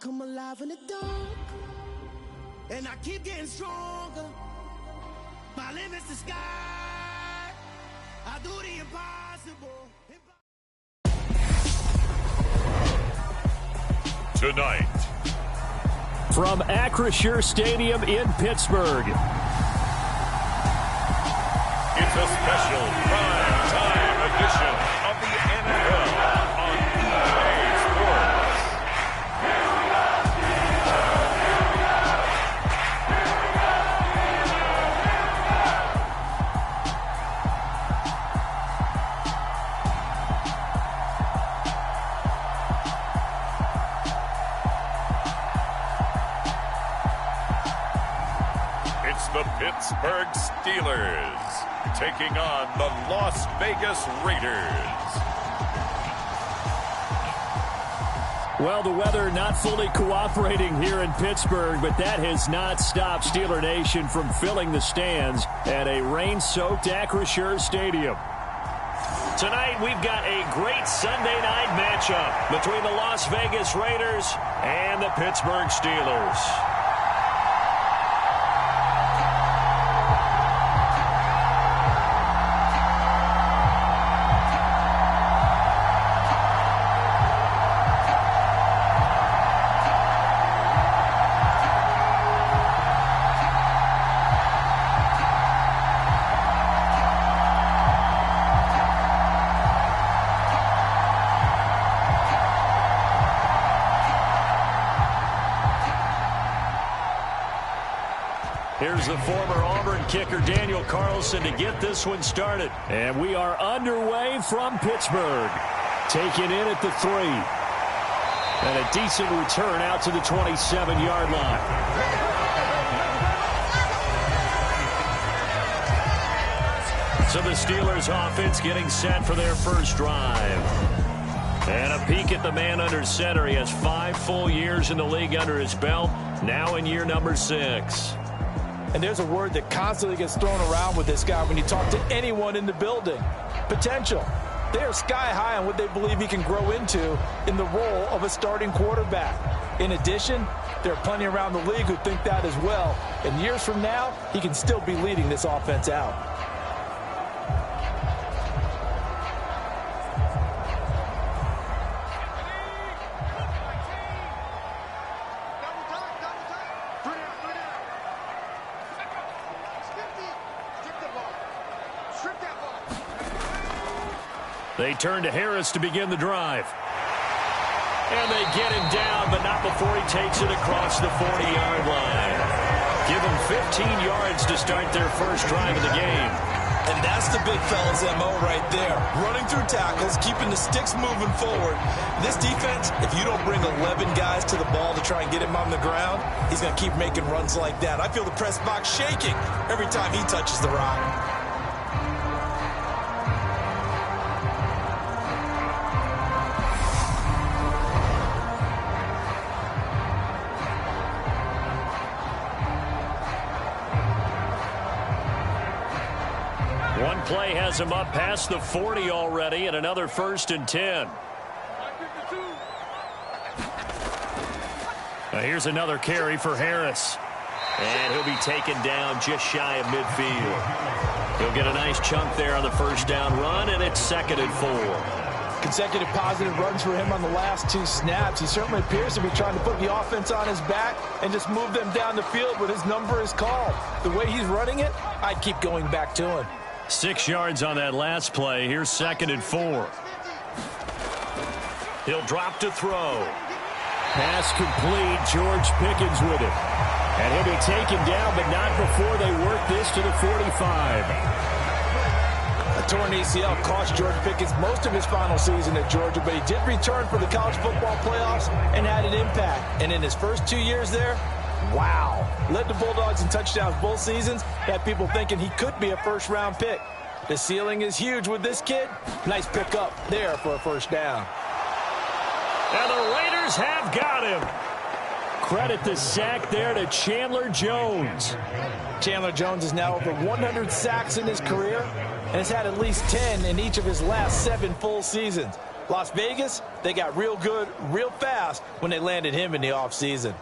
come alive in the dark, and I keep getting stronger. My limit's the sky. I do the impossible. Tonight, from Acrisure Stadium in Pittsburgh, it's a special prime time edition of the NFL on EA Sports. It's the Pittsburgh Steelers taking on the Las Vegas Raiders. Well, the weather not fully cooperating here in Pittsburgh, but that has not stopped Steeler Nation from filling the stands at a rain-soaked Acrisure Stadium. Tonight, we've got a great Sunday night matchup between the Las Vegas Raiders and the Pittsburgh Steelers. Here's the former Auburn kicker, Daniel Carlson, to get this one started. And we are underway from Pittsburgh. Taken in at the 3. And a decent return out to the 27-yard line. So the Steelers offense getting set for their first drive. And a peek at the man under center. He has 5 full years in the league under his belt, now in year number 6. And there's a word that constantly gets thrown around with this guy when you talk to anyone in the building. Potential. They are sky high on what they believe he can grow into in the role of a starting quarterback. In addition, there are plenty around the league who think that as well. And years from now, he can still be leading this offense out. They turn to Harris to begin the drive. And they get him down, but not before he takes it across the 40-yard line. Give him 15 yards to start their first drive of the game. And that's the big fella's MO right there. Running through tackles, keeping the sticks moving forward. This defense, if you don't bring 11 guys to the ball to try and get him on the ground, he's going to keep making runs like that. I feel the press box shaking every time he touches the rock. One play has him up past the 40 already, and another 1st and 10. Now here's another carry for Harris. And he'll be taken down just shy of midfield. He'll get a nice chunk there on the first down run, and it's 2nd and 4. Consecutive positive runs for him on the last 2 snaps. He certainly appears to be trying to put the offense on his back and just move them down the field when his number is called. The way he's running it, I'd keep going back to him. 6 yards on that last play. Here's 2nd and 4. He'll drop to throw. Pass complete. George Pickens with it. And he'll be taken down, but not before they work this to the 45. A torn ACL cost George Pickens most of his final season at Georgia, but he did return for the college football playoffs and had an impact. And in his first 2 years there, wow. Led the Bulldogs in touchdowns both seasons. Had people thinking he could be a first-round pick. The ceiling is huge with this kid. Nice pickup there for a first down. And the Raiders have got him. Credit the sack there to Chandler Jones. Chandler Jones is now over 100 sacks in his career and has had at least 10 in each of his last 7 full seasons. Las Vegas, they got real good, real fast when they landed him in the offseason.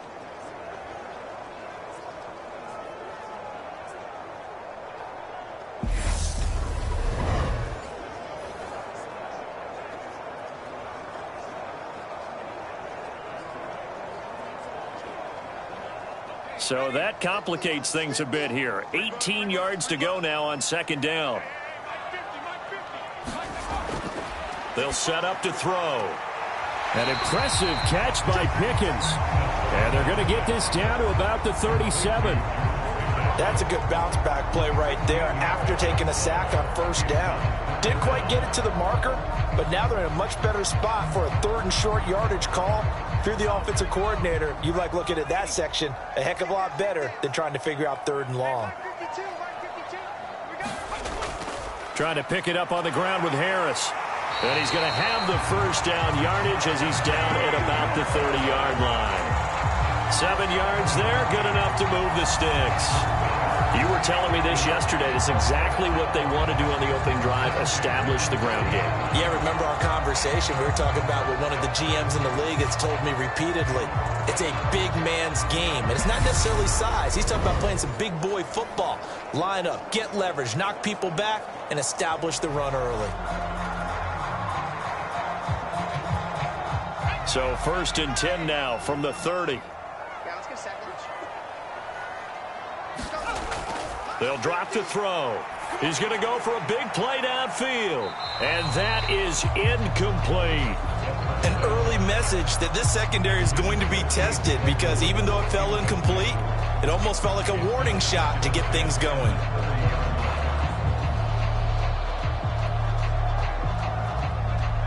So that complicates things a bit here. 18 yards to go now on second down. They'll set up to throw. An impressive catch by Pickens. And they're going to get this down to about the 37. That's a good bounce back play right there after taking a sack on first down. Didn't quite get it to the marker, but now they're in a much better spot for a 3rd and short yardage call. If you're the offensive coordinator, you like looking at that section a heck of a lot better than trying to figure out 3rd and long. Trying to pick it up on the ground with Harris. And he's going to have the first down yardage as he's down at about the 30-yard line. 7 yards there, good enough to move the sticks. You were telling me this yesterday. This is exactly what they want to do on the opening drive, establish the ground game. Yeah, remember our conversation? We were talking about what one of the GMs in the league has told me repeatedly. It's a big man's game, and it's not necessarily size. He's talking about playing some big boy football. Line up, get leverage, knock people back, and establish the run early. So 1st and 10 now from the 30. They'll drop to throw. He's going to go for a big play downfield. And that is incomplete. An early message that this secondary is going to be tested because even though it fell incomplete, it almost felt like a warning shot to get things going.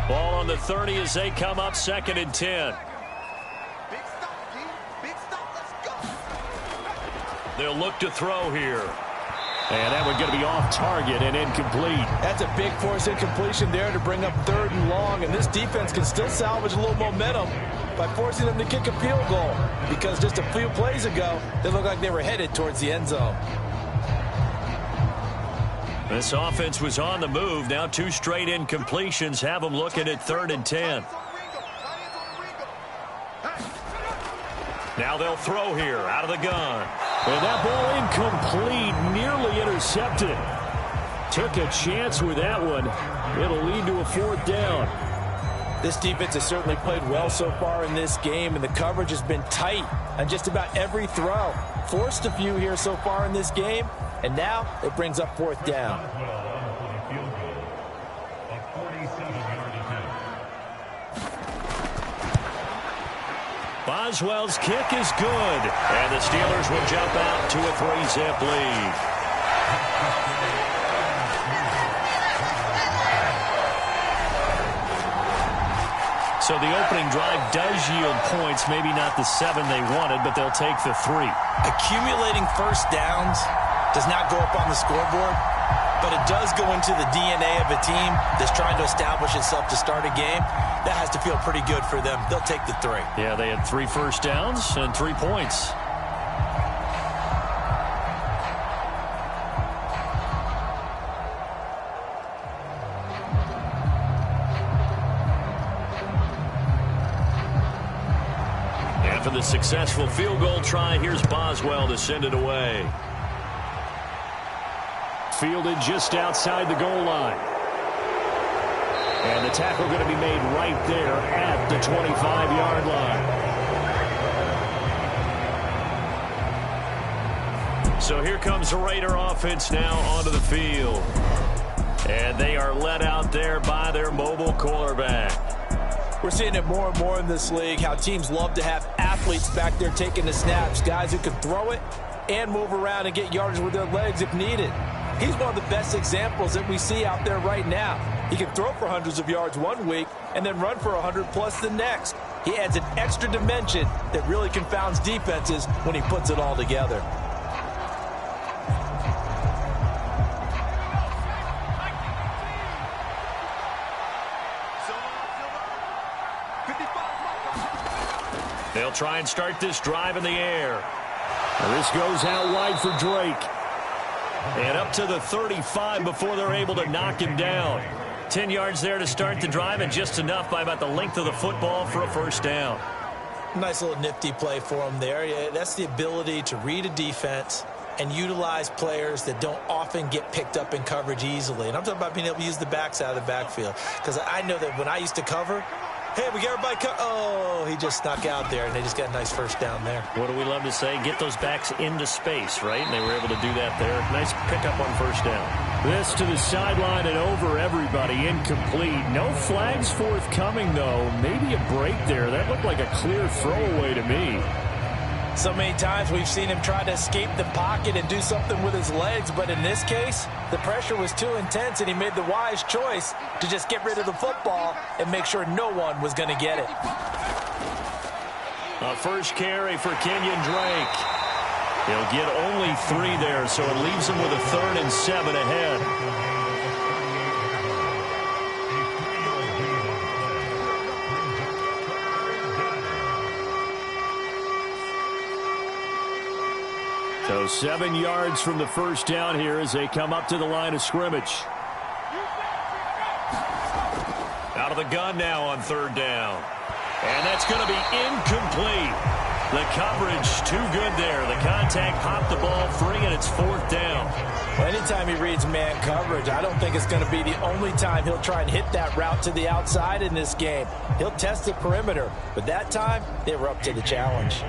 Ball on the 30 as they come up 2nd and 10. They'll look to throw here. And that one's going to be off target and incomplete. That's a big force incompletion there to bring up 3rd and long. And this defense can still salvage a little momentum by forcing them to kick a field goal. Because just a few plays ago, they looked like they were headed towards the end zone. This offense was on the move. Now 2 straight incompletions have them looking at 3rd and 10. Now they'll throw here out of the gun. And that ball incomplete, nearly intercepted. Took a chance with that one. It'll lead to a 4th down. This defense has certainly played well so far in this game, and the coverage has been tight on just about every throw. Forced a few here so far in this game, and now it brings up 4th down. Boswell's kick is good, and the Steelers will jump out to a 3-zip lead. So the opening drive does yield points, maybe not the 7 they wanted, but they'll take the 3. Accumulating first downs does not go up on the scoreboard, but it does go into the DNA of a team that's trying to establish itself to start a game. That has to feel pretty good for them. They'll take the 3. Yeah, they had 3 first downs and 3 points. And for the successful field goal try, here's Boswell to send it away. Fielded just outside the goal line. And the tackle going to be made right there at the 25-yard line. So here comes the Raider offense now onto the field. And they are led out there by their mobile quarterback. We're seeing it more and more in this league, how teams love to have athletes back there taking the snaps, guys who can throw it and move around and get yardage with their legs if needed. He's one of the best examples that we see out there right now. He can throw for hundreds of yards one week and then run for 100+ the next. He adds an extra dimension that really confounds defenses when he puts it all together. They'll try and start this drive in the air. And this goes out wide for Drake. And up to the 35 before they're able to knock him down. 10 yards there to start the drive, and just enough by about the length of the football for a first down. Nice little nifty play for him there. Yeah, that's the ability to read a defense and utilize players that don't often get picked up in coverage easily. And I'm talking about being able to use the backs out of the backfield. Because I know that when I used to cover, hey, we got everybody oh, he just snuck out there, and they just got a nice first down there. What do we love to say? Get those backs into space, right? And they were able to do that there. Nice pickup on first down. This to the sideline and over everybody. Incomplete. No flags forthcoming, though. Maybe a break there. That looked like a clear throwaway to me. So many times we've seen him try to escape the pocket and do something with his legs, but in this case, the pressure was too intense, and he made the wise choice to just get rid of the football and make sure no one was going to get it. A first carry for Kenyon Drake. He'll get only 3 there, so it leaves him with a 3rd and 7 ahead. So 7 yards from the first down here as they come up to the line of scrimmage. Out of the gun now on 3rd down. And that's going to be incomplete. The coverage too good there. The contact popped the ball free, and it's 4th down. Well, anytime he reads man coverage, I don't think it's going to be the only time he'll try and hit that route to the outside in this game. He'll test the perimeter, but that time they were up to the challenge.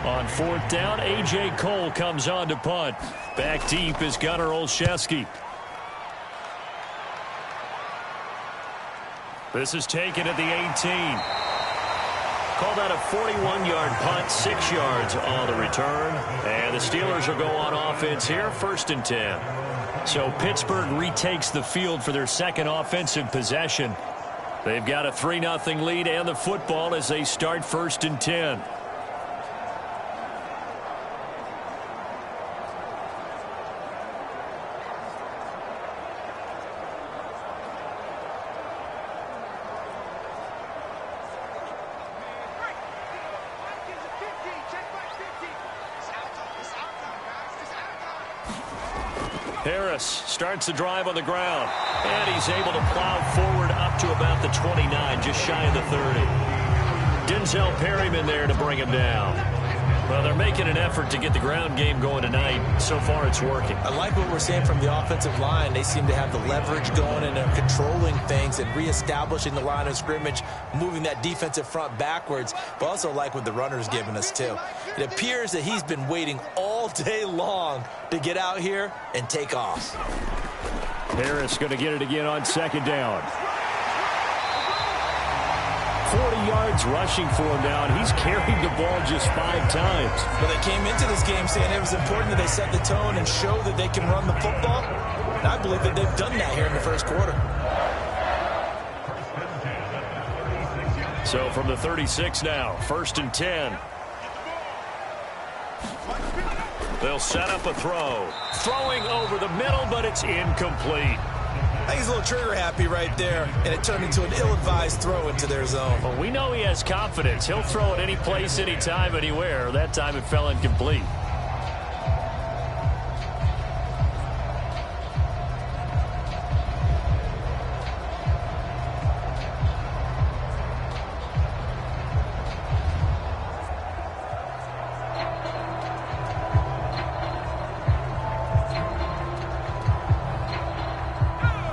On 4th down, A.J. Cole comes on to punt. Back deep is Gunnar Olszewski. This is taken at the 18. Called out a 41-yard punt, 6 yards on the return. And the Steelers will go on offense here, 1st and 10. So Pittsburgh retakes the field for their second offensive possession. They've got a 3-0 lead and the football as they start 1st and 10. Harris starts the drive on the ground, and he's able to plow forward up to about the 29, just shy of the 30. Denzel Perryman there to bring him down. Well, they're making an effort to get the ground game going tonight. So far, it's working. I like what we're seeing from the offensive line. They seem to have the leverage going, and they're controlling things and reestablishing the line of scrimmage, moving that defensive front backwards, but also like what the runner's giving us, too. It appears that he's been waiting all day long to get out here and take off. Harris going to get it again on 2nd down. 40 yards rushing for him now, and he's carried the ball just 5 times. But they came into this game saying it was important that they set the tone and show that they can run the football. And I believe that they've done that here in the first quarter. So from the 36 now, 1st and 10. They'll set up a throw. Throwing over the middle, but it's incomplete. I think he's a little trigger happy right there, and it turned into an ill-advised throw into their zone. Well, we know he has confidence. He'll throw it any place, anytime, anywhere. That time it fell incomplete.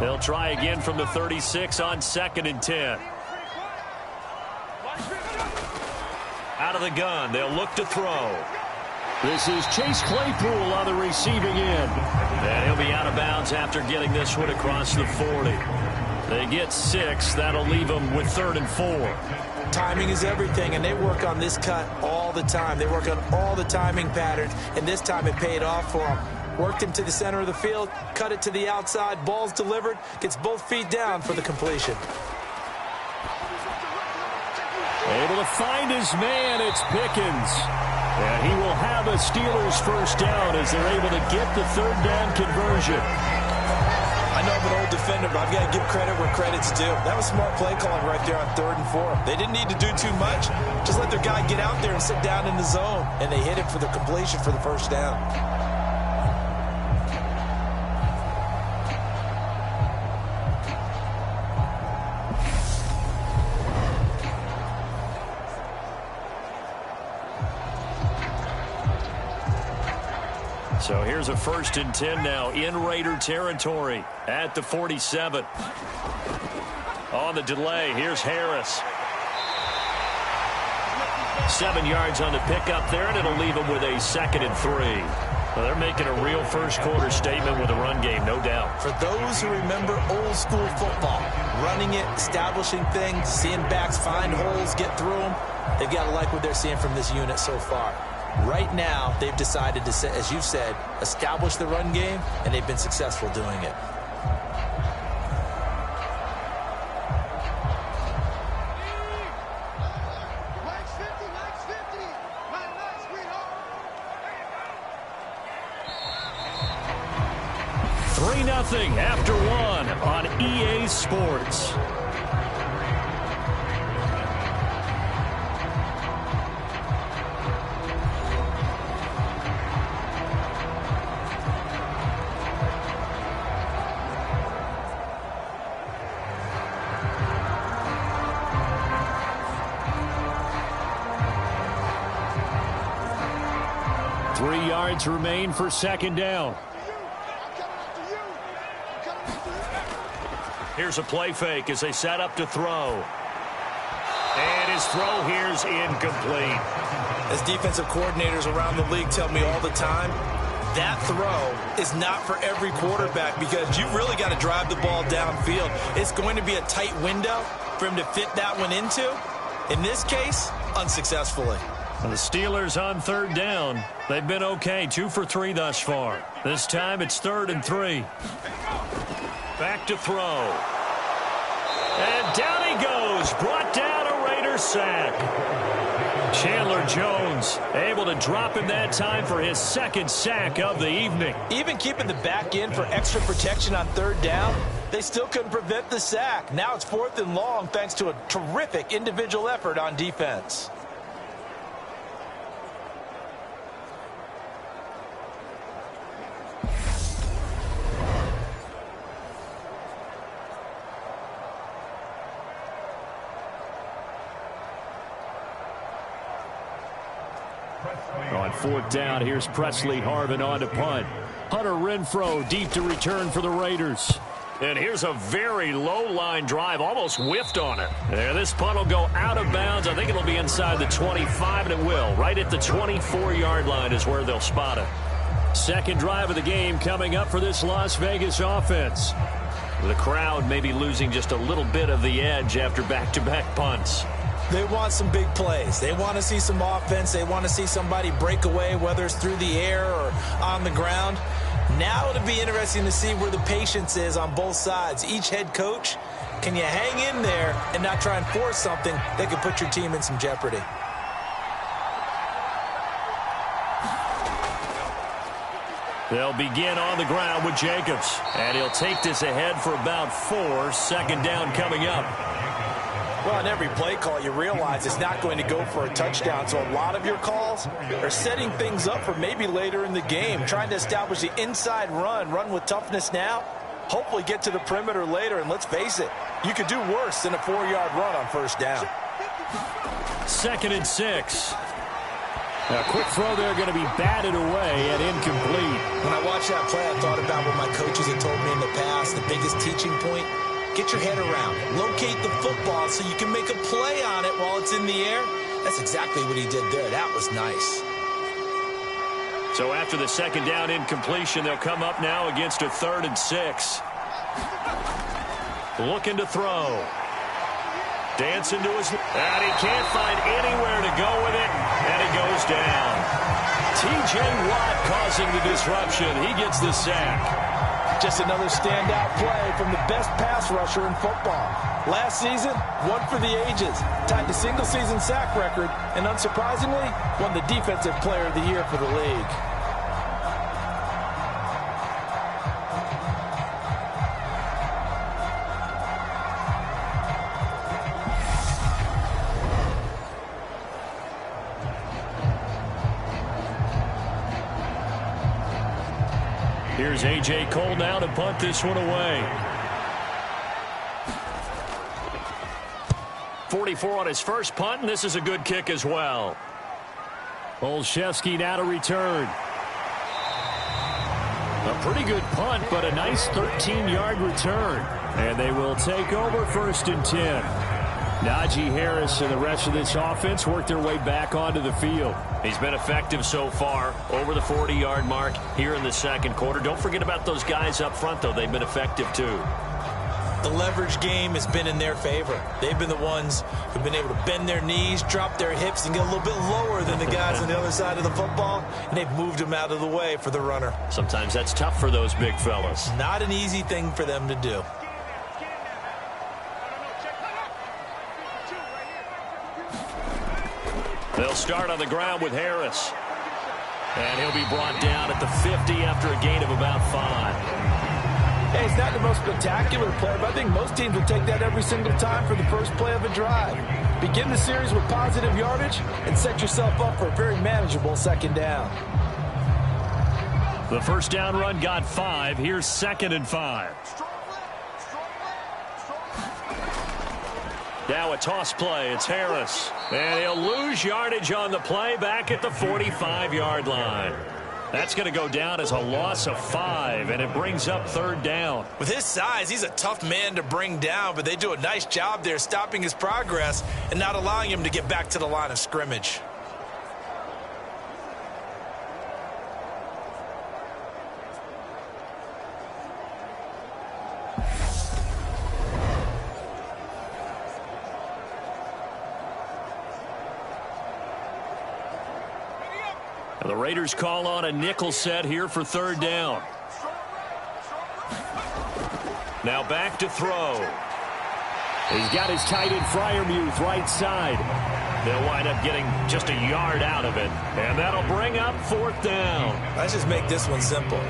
They'll try again from the 36 on 2nd and 10. Out of the gun, they'll look to throw. This is Chase Claypool on the receiving end. And he'll be out of bounds after getting this one across the 40. They get 6. That'll leave them with 3rd and 4. Timing is everything, and they work on this cut all the time. They work on all the timing patterns, and this time it paid off for them. Worked him to the center of the field, cut it to the outside, ball's delivered, gets both feet down for the completion. Able to find his man, it's Pickens. And he will have a Steelers first down as they're able to get the 3rd down conversion. I know I'm an old defender, but I've got to give credit where credit's due. That was smart play calling right there on 3rd and 4. They didn't need to do too much. Just let their guy get out there and sit down in the zone, and they hit him for the completion for the first down. So here's a 1st and 10 now in Raider territory at the 47. On the delay, here's Harris. 7 yards on the pickup there, and it'll leave them with a 2nd and 3. Well, they're making a real first-quarter statement with a run game, no doubt. For those who remember old-school football, running it, establishing things, seeing backs find holes, get through them, they've got to like what they're seeing from this unit so far. Right now, they've decided to, as you said, establish the run game, and they've been successful doing it. After 1 on EA Sports. Three yards remain for 2nd down. Here's a play fake as they set up to throw. And his throw here's incomplete. As defensive coordinators around the league tell me all the time, that throw is not for every quarterback because you've really got to drive the ball downfield. It's going to be a tight window for him to fit that one into. In this case, unsuccessfully. Well, the Steelers on 3rd down. They've been okay, 2 for 3 thus far. This time it's 3rd and 3. Back to throw. And down he goes. Brought down a Raider sack. Chandler Jones able to drop him that time for his 2nd sack of the evening. Even keeping the back in for extra protection on 3rd down, they still couldn't prevent the sack. Now it's 4th and long thanks to a terrific individual effort on defense. On 4th down, here's Presley Harvin on to punt. Hunter Renfrow deep to return for the Raiders. And here's a very low line drive, almost whiffed on it. And this punt will go out of bounds. I think it'll be inside the 25, and it will. Right at the 24-yard line is where they'll spot it. 2nd drive of the game coming up for this Las Vegas offense. The crowd maybe losing just a little bit of the edge after back-to-back punts. They want some big plays. They want to see some offense. They want to see somebody break away, whether it's through the air or on the ground. Now it'll be interesting to see where the patience is on both sides. Each head coach, can you hang in there and not try and force something that could put your team in some jeopardy? They'll begin on the ground with Jacobs. And he'll take this ahead for about 4. 2nd down coming up. Well, in every play call, you realize it's not going to go for a touchdown. So a lot of your calls are setting things up for maybe later in the game, trying to establish the inside run with toughness now, hopefully get to the perimeter later. And let's face it, you could do worse than a 4-yard run on 1st down. 2nd and 6. A quick throw there going to be batted away and incomplete. When I watched that play, I thought about what my coaches had told me in the past. The biggest teaching point, get your head around. Locate the football so you can make a play on it while it's in the air. That's exactly what he did there. That was nice. So after the 2nd down incompletion, they'll come up now against a 3rd and 6. Looking to throw. Dancing to his... And he can't find anywhere to go with it. And it goes down. T.J. Watt causing the disruption. He gets the sack. Just another standout play from the best pass rusher in football. Last season, one for the ages. Tied the single-season sack record. And unsurprisingly, won the Defensive Player of the Year for the league. Here's A.J. Cole now to punt this one away. 44 on his first punt, and this is a good kick as well. Olszewski now to return. A pretty good punt, but a nice 13-yard return. And they will take over 1st and 10. Najee Harris and the rest of this offense work their way back onto the field. He's been effective so far, over the 40-yard mark here in the second quarter. Don't forget about those guys up front, though. They've been effective, too. The leverage game has been in their favor. They've been the ones who've been able to bend their knees, drop their hips, and get a little bit lower than the guys on the other side of the football, and they've moved them out of the way for the runner. Sometimes that's tough for those big fellas. Not an easy thing for them to do. They'll start on the ground with Harris. And he'll be brought down at the 50 after a gain of about 5. Hey, it's not the most spectacular play, but I think most teams will take that every single time for the first play of a drive. Begin the series with positive yardage and set yourself up for a very manageable second down. The first down run got 5. Here's 2nd and 5. Now a toss play. It's Harris. And he'll lose yardage on the play back at the 45-yard line. That's going to go down as a loss of 5, and it brings up 3rd down. With his size, he's a tough man to bring down, but they do a nice job there stopping his progress and not allowing him to get back to the line of scrimmage. And the Raiders call on a nickel set here for 3rd down. Now back to throw. He's got his tight end Freiermuth right side. They'll wind up getting just a yard out of it. And that'll bring up 4th down. Let's just make this one simple.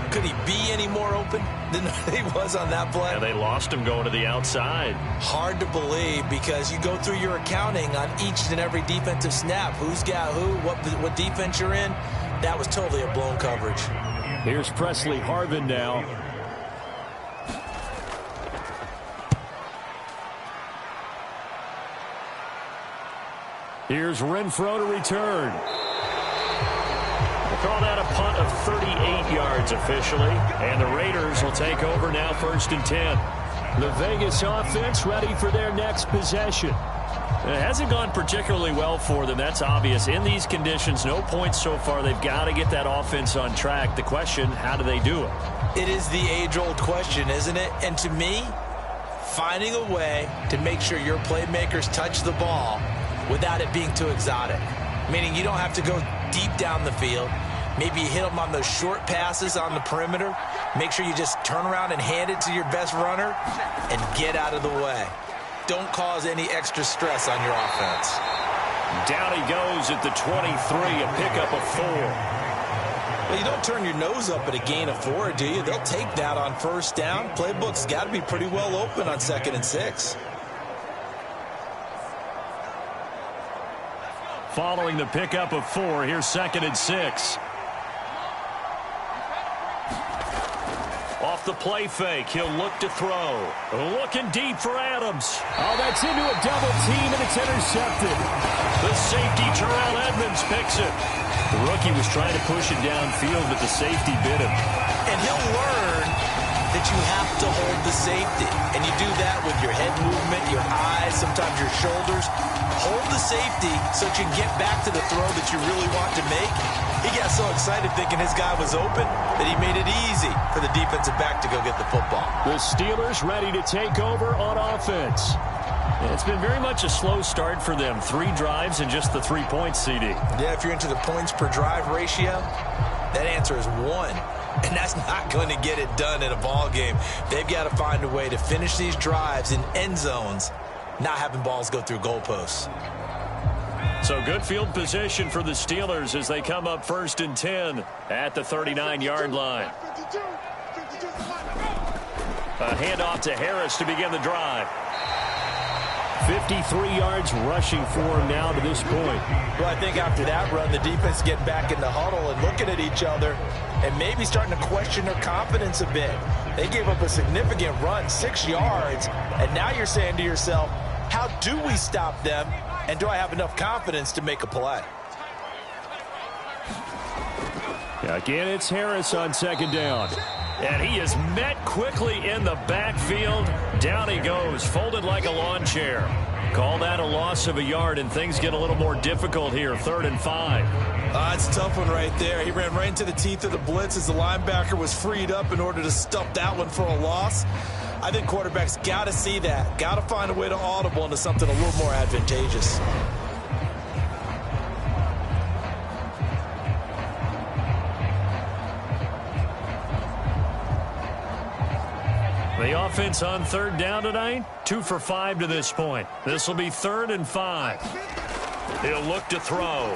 Could he be any more open than he was on that play? And they lost him going to the outside. Hard to believe because you go through your accounting on each and every defensive snap. Who's got who, what defense you're in. That was totally a blown coverage. Here's Presley Harvin now. Here's Renfro to return. We'll call that a punt of 38 yards officially. And the Raiders will take over now 1st and 10. The Vegas offense ready for their next possession. It hasn't gone particularly well for them. That's obvious. In these conditions, no points so far. They've got to get that offense on track. The question, how do they do it? It is the age-old question, isn't it? And to me, finding a way to make sure your playmakers touch the ball without it being too exotic. Meaning you don't have to go deep down the field. Maybe you hit them on those short passes on the perimeter. Make sure you just turn around and hand it to your best runner and get out of the way. Don't cause any extra stress on your offense. Down he goes at the 23, a pickup of 4. Well, you don't turn your nose up at a gain of 4, do you? They'll take that on 1st down. Playbook's got to be pretty well open on 2nd and 6. Following the pickup of 4, here's 2nd and 6. Off the play fake, he'll look to throw. Looking deep for Adams. Oh, that's into a double team, and it's intercepted. The safety, Terrell Edmonds, picks it. The rookie was trying to push it downfield, but the safety bit him. And he'll learn that you have to hold the safety. And you do that with your head movement, your eyes, sometimes your shoulders. Hold the safety so that you can get back to the throw that you really want to make. He got so excited thinking his guy was open that he made it easy for the defensive back to go get the football. The Steelers ready to take over on offense. It's been very much a slow start for them. 3 drives and just the 3 points, CD. Yeah, if you're into the points per drive ratio, that answer is 1. And that's not going to get it done in a ball game. They've got to find a way to finish these drives in end zones, not having balls go through goalposts. So good field position for the Steelers as they come up 1st and 10 at the 39-yard line. A handoff to Harris to begin the drive. 53 yards rushing for him now to this point. Well, I think after that run, the defense getting back in the huddle and looking at each other and maybe starting to question their confidence a bit. They gave up a significant run, 6 yards, and now you're saying to yourself, how do we stop them, and do I have enough confidence to make a play? Yeah, Again, it's Harris on second down. And he is met quickly in the backfield. Down he goes, folded like a lawn chair. Call that a loss of a yard, and things get a little more difficult here. 3rd and 5. It's a tough one right there. He ran right into the teeth of the blitz as the linebacker was freed up in order to stop that one for a loss. I think quarterbacks got to see that. Got to find a way to audible into something a little more advantageous. The offense on 3rd down tonight, 2 for 5 to this point. This will be 3rd and 5. He'll look to throw.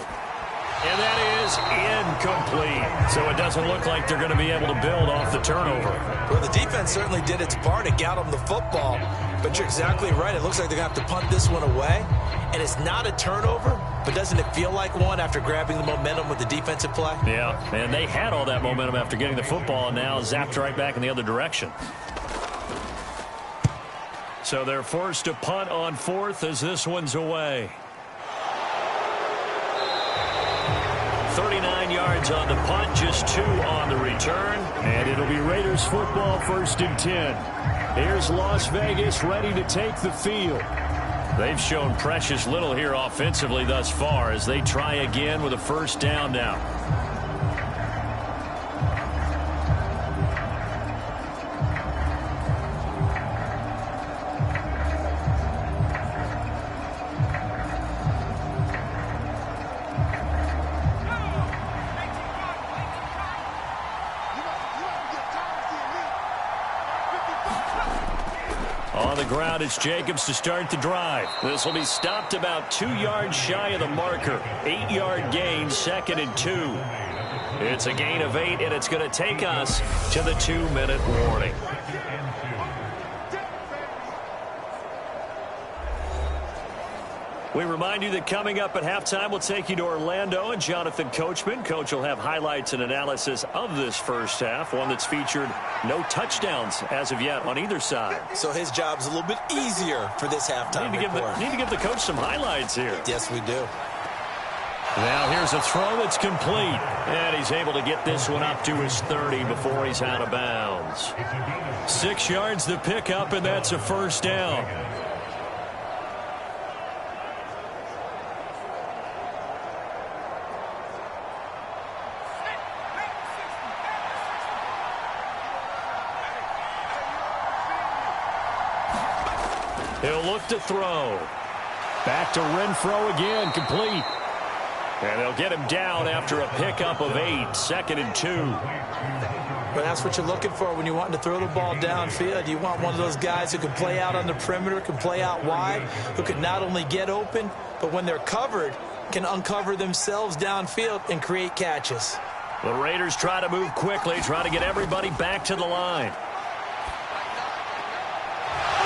And that is incomplete. So it doesn't look like they're going to be able to build off the turnover. Well, the defense certainly did its part. It got them the football. But you're exactly right. It looks like they're going to have to punt this one away. And it's not a turnover, but doesn't it feel like one after grabbing the momentum with the defensive play? Yeah, and they had all that momentum after getting the football, and now zapped right back in the other direction. So they're forced to punt on 4th as this one's away. 39 yards on the punt, just 2 on the return. And it'll be Raiders football, 1st and 10. Here's Las Vegas ready to take the field. They've shown precious little here offensively thus far as they try again with a 1st down now. On the ground, it's Jacobs to start the drive. This will be stopped about 2 yards shy of the marker. 8-yard gain, 2nd and 2. It's a gain of 8, and it's going to take us to the 2-minute warning. We remind you that coming up at halftime, we'll take you to Orlando and Jonathan Coachman. Coach will have highlights and analysis of this first half, one that's featured no touchdowns as of yet on either side. So his job's a little bit easier for this halftime report. Need to give the coach some highlights here. Yes, we do. Now here's a throw that's complete. And he's able to get this one up to his 30 before he's out of bounds. 6 yards the pickup, and that's a 1st down. He'll look to throw. Back to Renfro again, complete. And they'll get him down after a pickup of 8, 2nd and 2. But that's what you're looking for when you want to throw the ball downfield. You want one of those guys who can play out on the perimeter, can play out wide, who can not only get open, but when they're covered, can uncover themselves downfield and create catches. The Raiders try to move quickly, try to get everybody back to the line.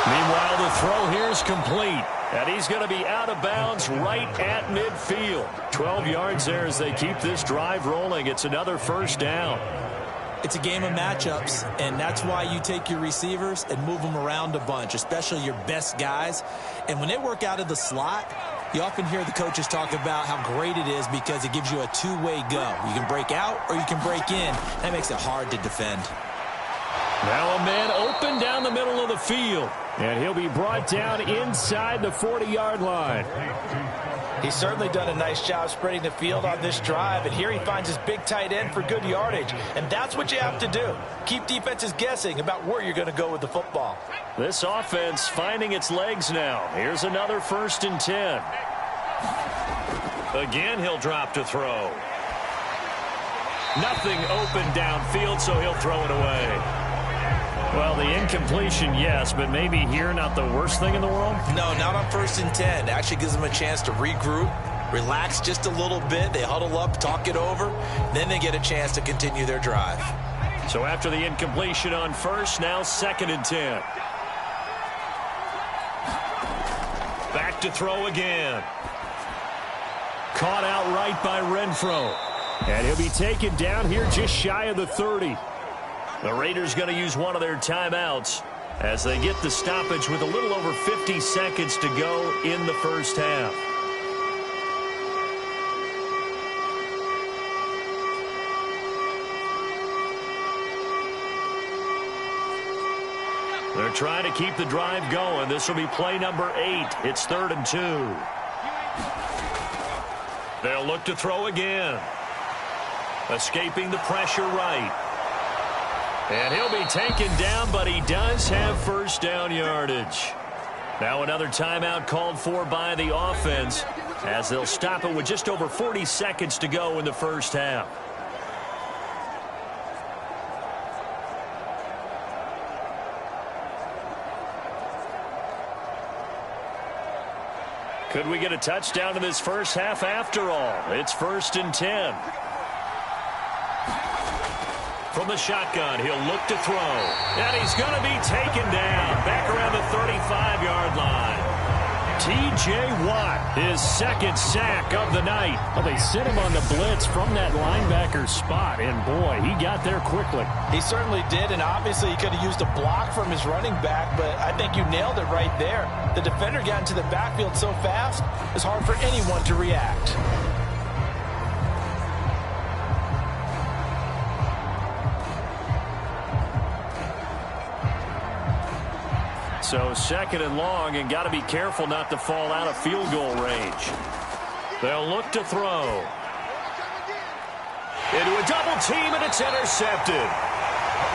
Meanwhile, the throw here is complete. And he's going to be out of bounds right at midfield. 12 yards there as they keep this drive rolling. It's another 1st down. It's a game of matchups, and that's why you take your receivers and move them around a bunch, especially your best guys. And when they work out of the slot, you often hear the coaches talk about how great it is because it gives you a two-way go. You can break out or you can break in. That makes it hard to defend. Now a man open down the middle of the field. And he'll be brought down inside the 40-yard line. He's certainly done a nice job spreading the field on this drive. And here he finds his big tight end for good yardage. And that's what you have to do. Keep defenses guessing about where you're going to go with the football. This offense finding its legs now. Here's another 1st and 10. Again, he'll drop to throw. Nothing open downfield, so he'll throw it away. Well, the incompletion, yes, but maybe here not the worst thing in the world? No, not on 1st and 10. It actually gives them a chance to regroup, relax just a little bit. They huddle up, talk it over. Then they get a chance to continue their drive. So after the incompletion on 1st, now 2nd and 10. Back to throw again. Caught outright by Renfro. And he'll be taken down here just shy of the 30. The Raiders going to use one of their timeouts as they get the stoppage with a little over 50 seconds to go in the first half. They're trying to keep the drive going. This will be play number 8. It's 3rd and 2. They'll look to throw again. Escaping the pressure right. And he'll be taken down, but he does have first down yardage. Now another timeout called for by the offense as they'll stop it with just over 40 seconds to go in the first half. Could we get a touchdown in this first half after all? It's 1st and 10. From the shotgun, he'll look to throw. And he's going to be taken down back around the 35-yard line. T.J. Watt, his second sack of the night. Well, they sent him on the blitz from that linebacker spot, and boy, he got there quickly. He certainly did, and obviously he could have used a block from his running back, but I think you nailed it right there. The defender got into the backfield so fast, it's hard for anyone to react. So 2nd and long, and got to be careful not to fall out of field goal range. They'll look to throw. Into a double team, and it's intercepted.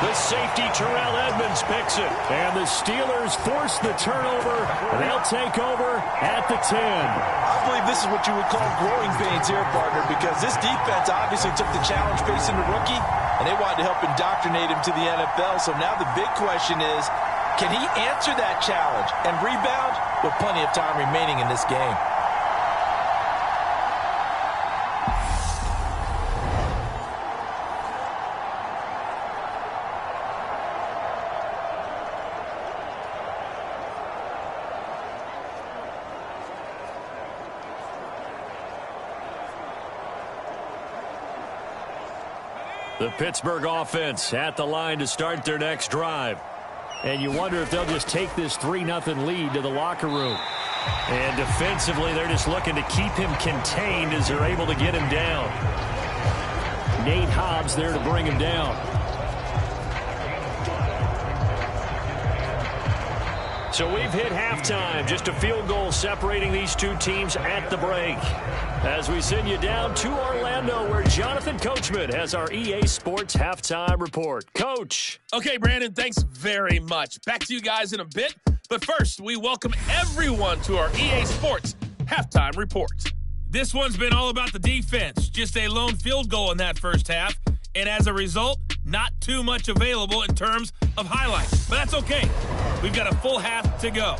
The safety, Terrell Edmonds, picks it. And the Steelers force the turnover. They'll take over at the 10. I believe this is what you would call growing pains here, partner, because this defense obviously took the challenge facing the rookie, and they wanted to help indoctrinate him to the NFL. So now the big question is, can he answer that challenge and rebound with plenty of time remaining in this game? The Pittsburgh offense at the line to start their next drive. And you wonder if they'll just take this 3-0 lead to the locker room. And defensively, they're just looking to keep him contained as they're able to get him down. Nate Hobbs there to bring him down. So we've hit halftime. Just a field goal separating these two teams at the break. As we send you down to Orlando, where Jonathan Coachman has our EA Sports halftime report. Coach. Okay, Brandon, thanks very much. Back to you guys in a bit. But first, we welcome everyone to our EA Sports halftime report. This one's been all about the defense. Just a lone field goal in that first half. And as a result, not too much available in terms of highlights. But that's okay. We've got a full half to go.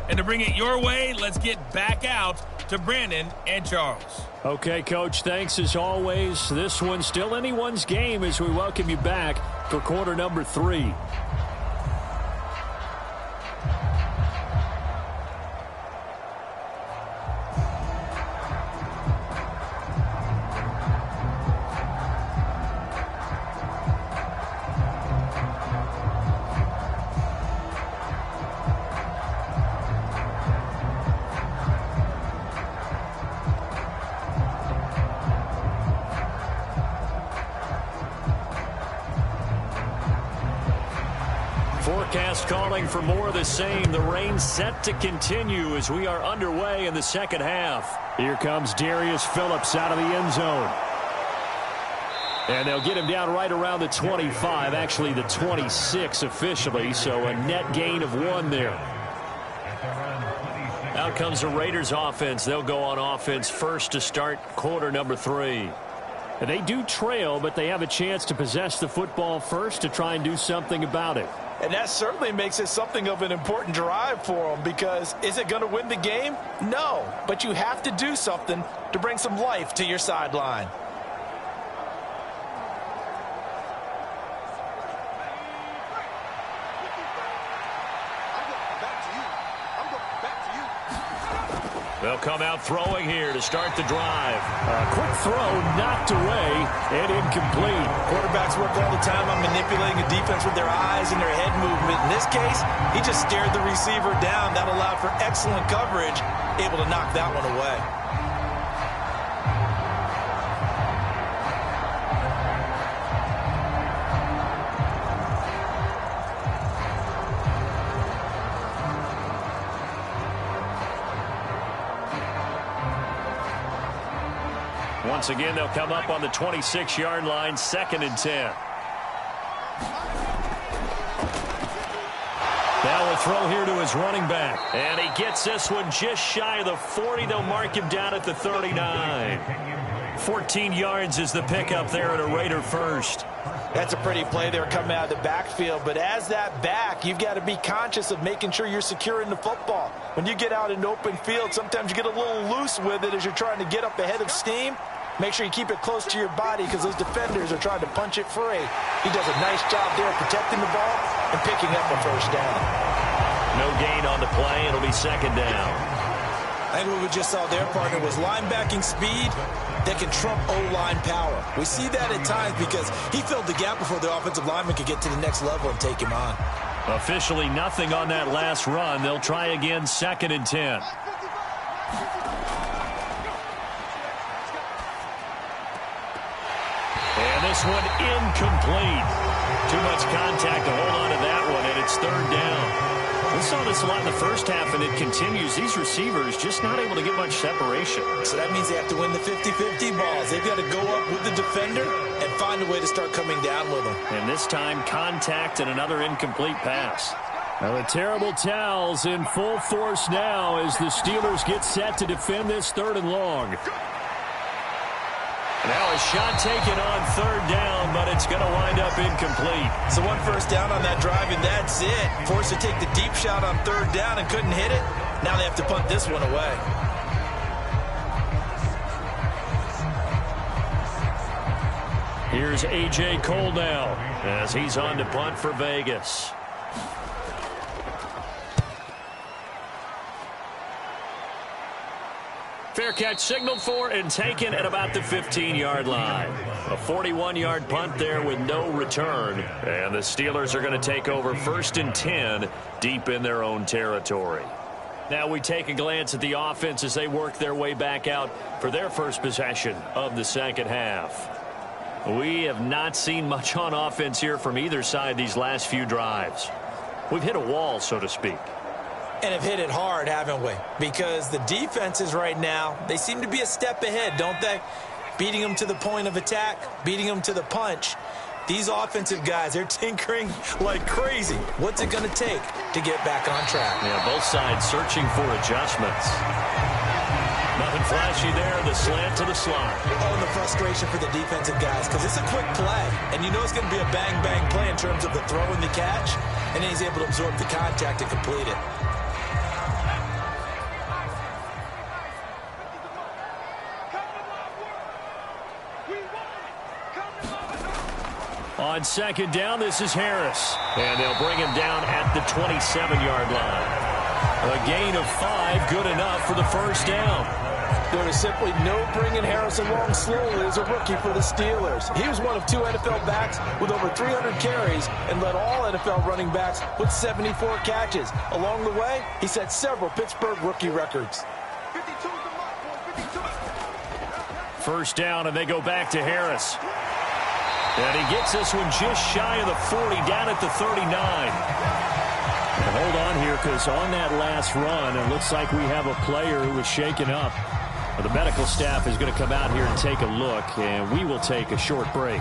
And to bring it your way, let's get back out to Brandon and Charles. Okay, Coach, thanks as always. This one's still anyone's game as we welcome you back for quarter number 3. Forecast calling for more of the same. The rain set to continue as we are underway in the second half. Here comes Darius Phillips out of the end zone. And they'll get him down right around the 25, actually the 26 officially, so a net gain of 1 there. Out comes the Raiders offense. They'll go on offense first to start quarter number 3. And they do trail, but they have a chance to possess the football first to try and do something about it. And that certainly makes it something of an important drive for them, because is it going to win the game? No, but you have to do something to bring some life to your sideline. They'll come out throwing here to start the drive. A quick throw knocked away and incomplete. Quarterbacks work all the time on manipulating a defense with their eyes and their head movement. In this case, he just stared the receiver down. That allowed for excellent coverage, able to knock that one away. Once again, they'll come up on the 26-yard line, 2nd and 10. Now a throw here to his running back. And he gets this one just shy of the 40. They'll mark him down at the 39. 14 yards is the pickup there at a Raider first. That's a pretty play there coming out of the backfield. But as that back, you've got to be conscious of making sure you're securing the football. When you get out in open field, sometimes you get a little loose with it as you're trying to get up ahead of steam. Make sure you keep it close to your body because those defenders are trying to punch it free. He does a nice job there protecting the ball and picking up a first down. No gain on the play. It'll be 2nd down. I think what we just saw there, partner, was linebacking speed that can trump O-line power. We see that at times because he filled the gap before the offensive lineman could get to the next level and take him on. Officially nothing on that last run. They'll try again, 2nd and 10. And this one incomplete. Too much contact to hold on to that one, and it's 3rd down. We saw this a lot in the first half, and it continues. These receivers just not able to get much separation. So that means they have to win the 50-50 balls. They've got to go up with the defender and find a way to start coming down with them. And this time, contact and another incomplete pass. Now the terrible towels in full force now as the Steelers get set to defend this 3rd and long. Now a shot taken on 3rd down, but it's going to wind up incomplete. So 1 first down on that drive, and that's it. Forced to take the deep shot on 3rd down and couldn't hit it. Now they have to punt this one away. Here's A.J. Cole now as he's on to punt for Vegas. Fair catch signaled for and taken at about the 15-yard line. A 41-yard punt there with no return. And the Steelers are going to take over 1st and 10 deep in their own territory. Now we take a glance at the offense as they work their way back out for their first possession of the 2nd half. We have not seen much on offense here from either side these last few drives. We've hit a wall, so to speak. And have hit it hard, haven't we? Because the defenses right now, they seem to be a step ahead, don't they? Beating them to the point of attack, beating them to the punch. These offensive guys, they're tinkering like crazy. What's it going to take to get back on track? Yeah, both sides searching for adjustments. Nothing flashy there, the slant to the slot. Oh, and the frustration for the defensive guys, because it's a quick play. And you know it's going to be a bang-bang play in terms of the throw and the catch. And then he's able to absorb the contact and complete it. On 2nd down, this is Harris. And they'll bring him down at the 27-yard line. A gain of 5, good enough for the first down. There is simply no bringing Harris along slowly as a rookie for the Steelers. He was one of 2 NFL backs with over 300 carries and led all NFL running backs with 74 catches. Along the way, he set several Pittsburgh rookie records. First down, and they go back to Harris. And he gets this one just shy of the 40, down at the 39. And hold on here, because on that last run, it looks like we have a player who was shaken up. The medical staff is going to come out here and take a look, and we will take a short break.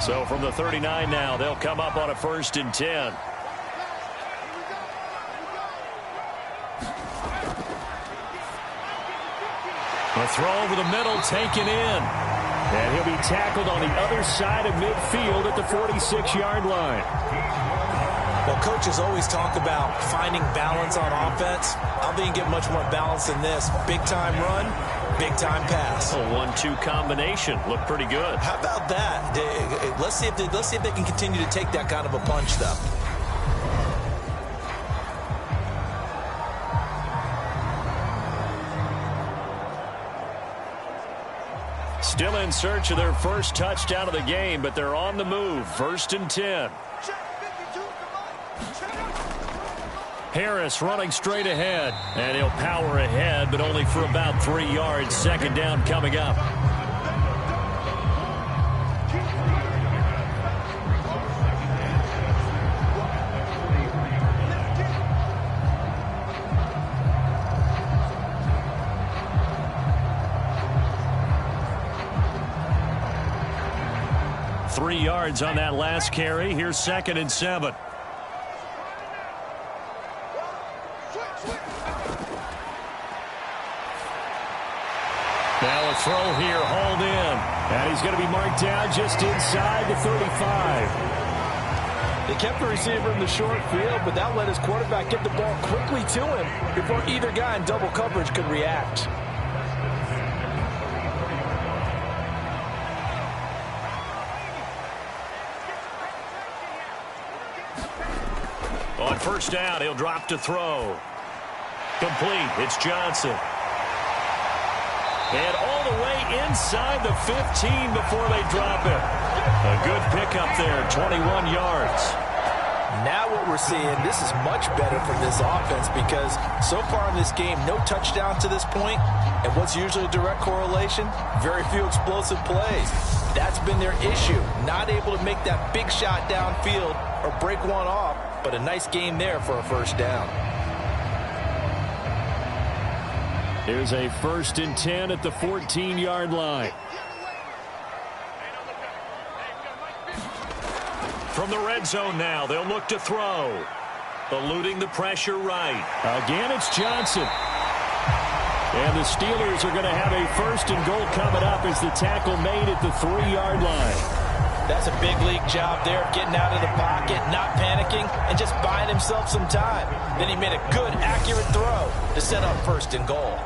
So from the 39 now, they'll come up on a 1st and 10. A throw over the middle, taken in. And he'll be tackled on the other side of midfield at the 46-yard line. Well, coaches always talk about finding balance on offense. I don't think you get much more balance than this. Big-time run, big-time pass. A 1-2 combination. Looked pretty good. How about that? Let's see if they can continue to take that kind of a punch, though. Still in search of their first touchdown of the game, but they're on the move. 1st and 10. Harris running straight ahead. And he'll power ahead, but only for about 3 yards. Second down coming up. Three yards on that last carry. Here's 2nd and 7. Now a throw here, hauled in. And he's going to be marked down just inside the 35. They kept the receiver in the short field, but that let his quarterback get the ball quickly to him before either guy in double coverage could react. On first down, he'll drop to throw. Complete. It's Johnson. And all the way inside the 15 before they drop it. A good pickup there, 21 yards. Now what we're seeing, this is much better from this offense because so far in this game, no touchdown to this point. And what's usually a direct correlation? Very few explosive plays. That's been their issue. Not able to make that big shot downfield or break one off, but a nice game there for a first down. Here's a 1st and 10 at the 14-yard line. From the red zone now, they'll look to throw. Eluding the pressure right. Again, it's Johnson. And the Steelers are going to have a 1st and goal coming up as the tackle made at the 3-yard line. That's a big league job there of getting out of the pocket, not panicking, and just buying himself some time. Then he made a good, accurate throw to set up 1st and goal.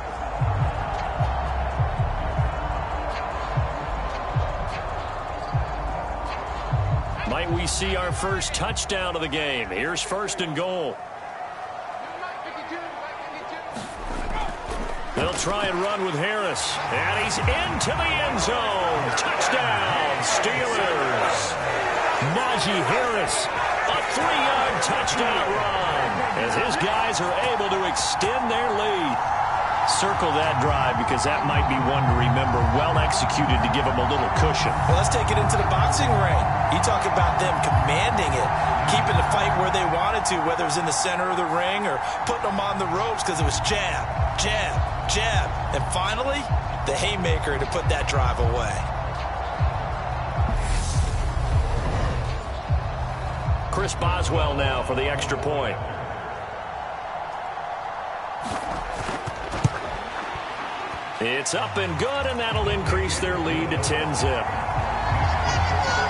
Might we see our first touchdown of the game? Here's 1st and goal. They'll try and run with Harris. And he's into the end zone. Touchdown, Steelers. Najee Harris, a 3-yard touchdown run as his guys are able to extend their lead. Circle that drive because that might be one to remember. Well executed to give them a little cushion. Well, let's take it into the boxing ring. You talk about them commanding it, keeping the fight where they wanted to, whether it was in the center of the ring or putting them on the ropes because it was jab, jab, jab. And finally, the haymaker to put that drive away. Chris Boswell now for the extra point. It's up and good, and that'll increase their lead to 10-zip.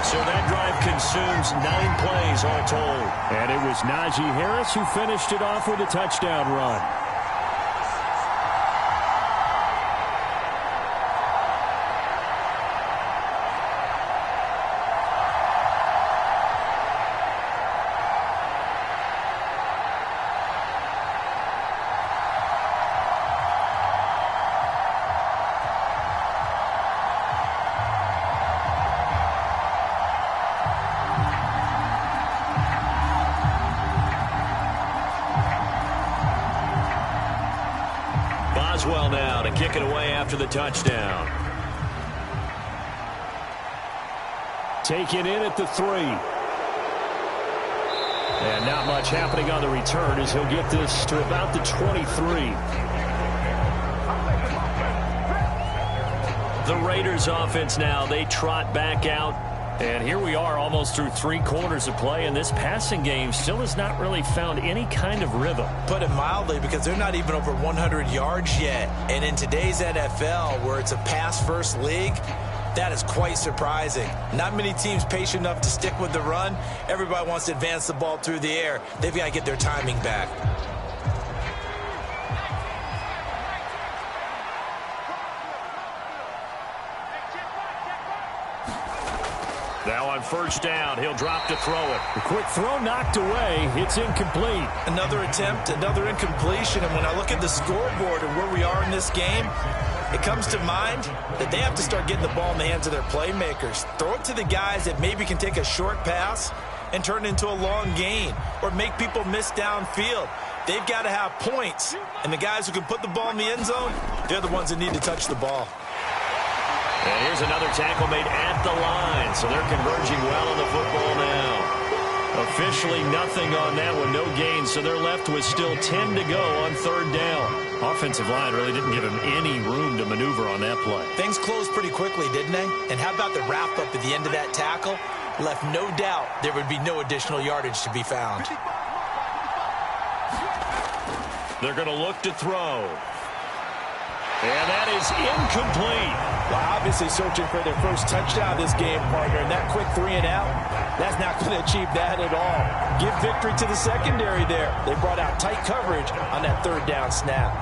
So that drive consumes 9 plays all told. And it was Najee Harris who finished it off with a touchdown run. Boswell now to kick it away after the touchdown. Taken in at the 3. And not much happening on the return as he'll get this to about the 23. The Raiders offense now, they trot back out. And here we are almost through 3 quarters of play, and this passing game still has not really found any kind of rhythm. Put it mildly, because they're not even over 100 yards yet. And in today's NFL, where it's a pass-first league, that is quite surprising. Not many teams patient enough to stick with the run. Everybody wants to advance the ball through the air. They've got to get their timing back. Now on first down, he'll drop to throw it. The quick throw knocked away. It's incomplete. Another attempt, another incompletion. And when I look at the scoreboard and where we are in this game, it comes to mind that they have to start getting the ball in the hands of their playmakers. Throw it to the guys that maybe can take a short pass and turn it into a long gain or make people miss downfield. They've got to have points, and the guys who can put the ball in the end zone, they're the ones that need to touch the ball. And here's another tackle made at the line, so they're converging well on the football now. Officially nothing on that one, no gain, so they're left with still 10 to go on third down. Offensive line really didn't give him any room to maneuver on that play. Things closed pretty quickly, didn't they? And how about the wrap-up at the end of that tackle? Left no doubt there would be no additional yardage to be found. They're going to look to throw. And that is incomplete. Well, obviously searching for their first touchdown this game, partner. And that quick 3 and out, that's not going to achieve that at all. Give victory to the secondary there. They brought out tight coverage on that third down snap.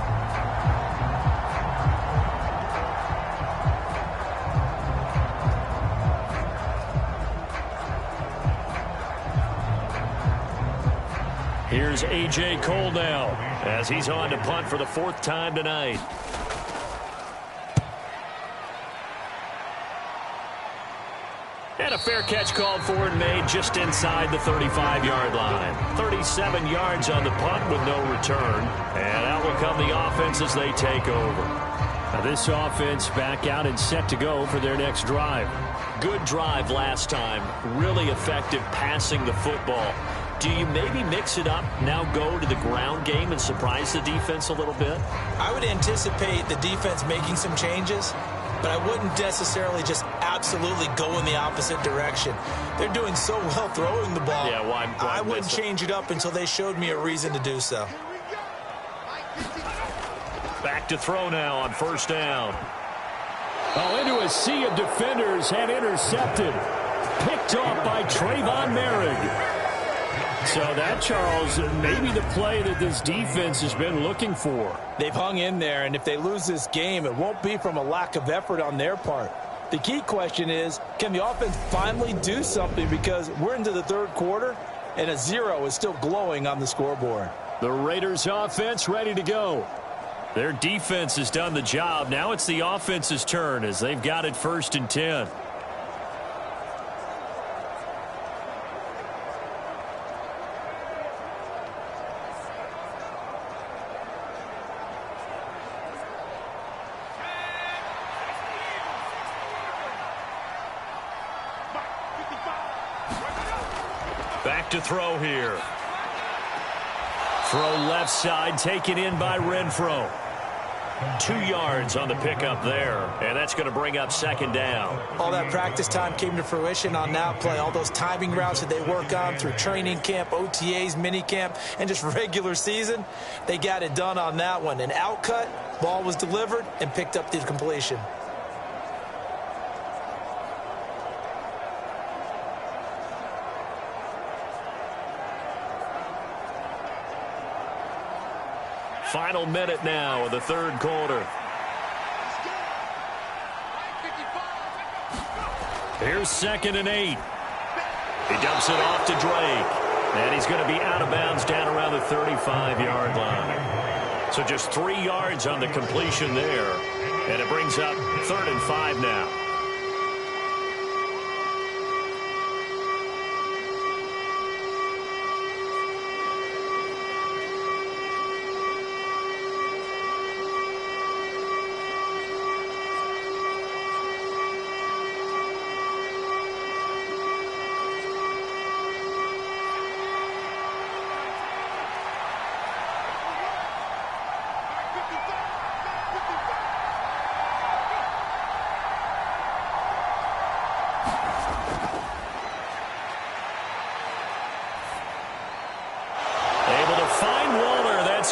Here's A.J. Cole now as he's on to punt for the 4th time tonight. And a fair catch called for and made just inside the 35-yard line. 37 yards on the punt with no return. And out will come the offense as they take over. Now this offense back out and set to go for their next drive. Good drive last time. Really effective passing the football. Do you maybe mix it up, now go to the ground game and surprise the defense a little bit? I would anticipate the defense making some changes, but I wouldn't necessarily just absolutely go in the opposite direction. They're doing so well throwing the ball. Yeah, why I wouldn't change it up until they showed me a reason to do so. Back to throw now on first down. Oh, into a sea of defenders and intercepted. Picked off by Trayvon Merrick. So that, Charles, maybe the play that this defense has been looking for. They've hung in there, and if they lose this game, it won't be from a lack of effort on their part. The key question is, can the offense finally do something? Because we're into the third quarter, and a 0 is still glowing on the scoreboard. The Raiders' offense ready to go. Their defense has done the job. Now it's the offense's turn as they've got it 1st and 10. Back to throw here. Throw left side, taken in by Renfro. 2 yards on the pickup there, and that's going to bring up 2nd down. All that practice time came to fruition on that play. All those timing routes that they work on through training camp, OTAs, minicamp, and just regular season, they got it done on that one. An outcut, ball was delivered, and picked up the completion. Final minute now of the third quarter. Here's 2nd and 8. He dumps it off to Drake. And he's going to be out of bounds down around the 35-yard line. So just 3 yards on the completion there. And it brings up 3rd and 5 now.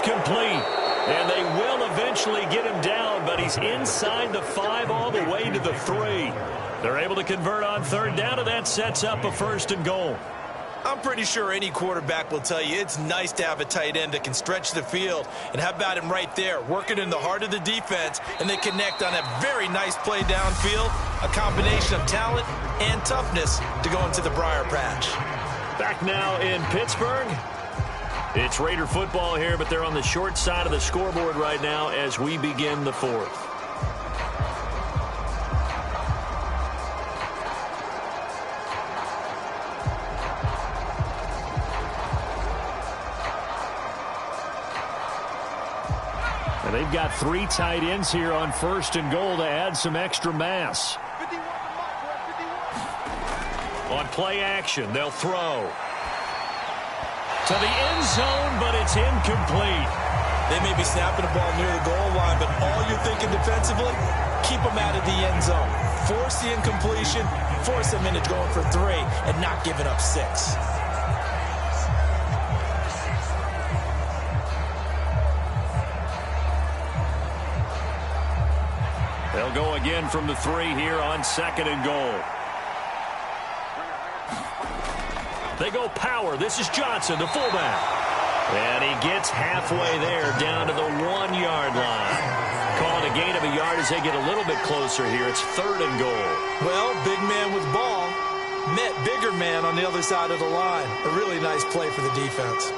Complete. And they will eventually get him down, but he's inside the 5 all the way to the 3. They're able to convert on 3rd down, and that sets up a 1st and goal. I'm pretty sure any quarterback will tell you it's nice to have a tight end that can stretch the field. And how about him right there, working in the heart of the defense, and they connect on a very nice play downfield, a combination of talent and toughness to go into the briar patch. Back now in Pittsburgh. It's Raider football here, but they're on the short side of the scoreboard right now as we begin the 4th. they've got 3 tight ends here on 1st and goal to add some extra mass. On play action, they'll throw to the end zone, but it's incomplete. They may be snapping the ball near the goal line, but all you're thinking defensively, keep them out of the end zone. Force the incompletion, force them into going for 3, and not giving up 6. They'll go again from the 3 here on 2nd and goal. They go power. This is Johnson, the fullback. And he gets halfway there down to the 1-yard line. Calling a gain of a yard as they get a little bit closer here. It's 3rd and goal. Well, big man with ball met bigger man on the other side of the line. A really nice play for the defense.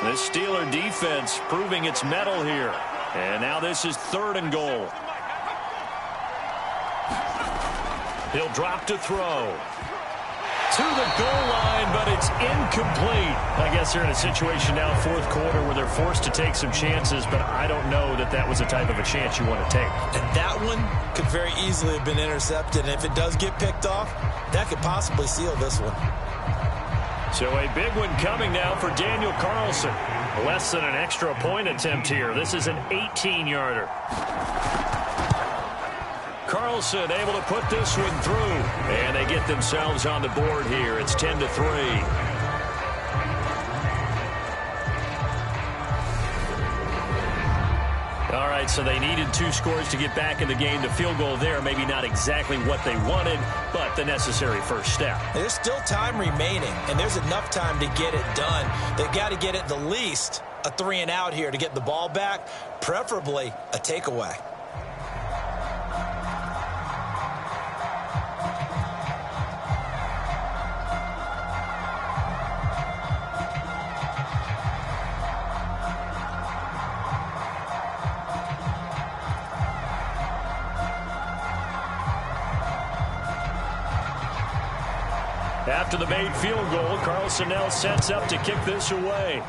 The Steeler defense proving its mettle here. And now this is 3rd and goal. He'll drop to throw. To the goal line, but it's incomplete. I guess they're in a situation now, 4th quarter, where they're forced to take some chances, but I don't know that that was the type of a chance you want to take. And that one could very easily have been intercepted. And if it does get picked off, that could possibly seal this one. So a big one coming now for Daniel Carlson. Less than an extra point attempt here. This is an 18-yarder. Carlson able to put this one through. And they get themselves on the board here. It's 10-3. All right, so they needed 2 scores to get back in the game. The field goal there, maybe not exactly what they wanted, but the necessary first step. There's still time remaining, and there's enough time to get it done. They've got to get at the least a 3 and out here to get the ball back, preferably a takeaway. After the made field goal, Carlson now sets up to kick this away.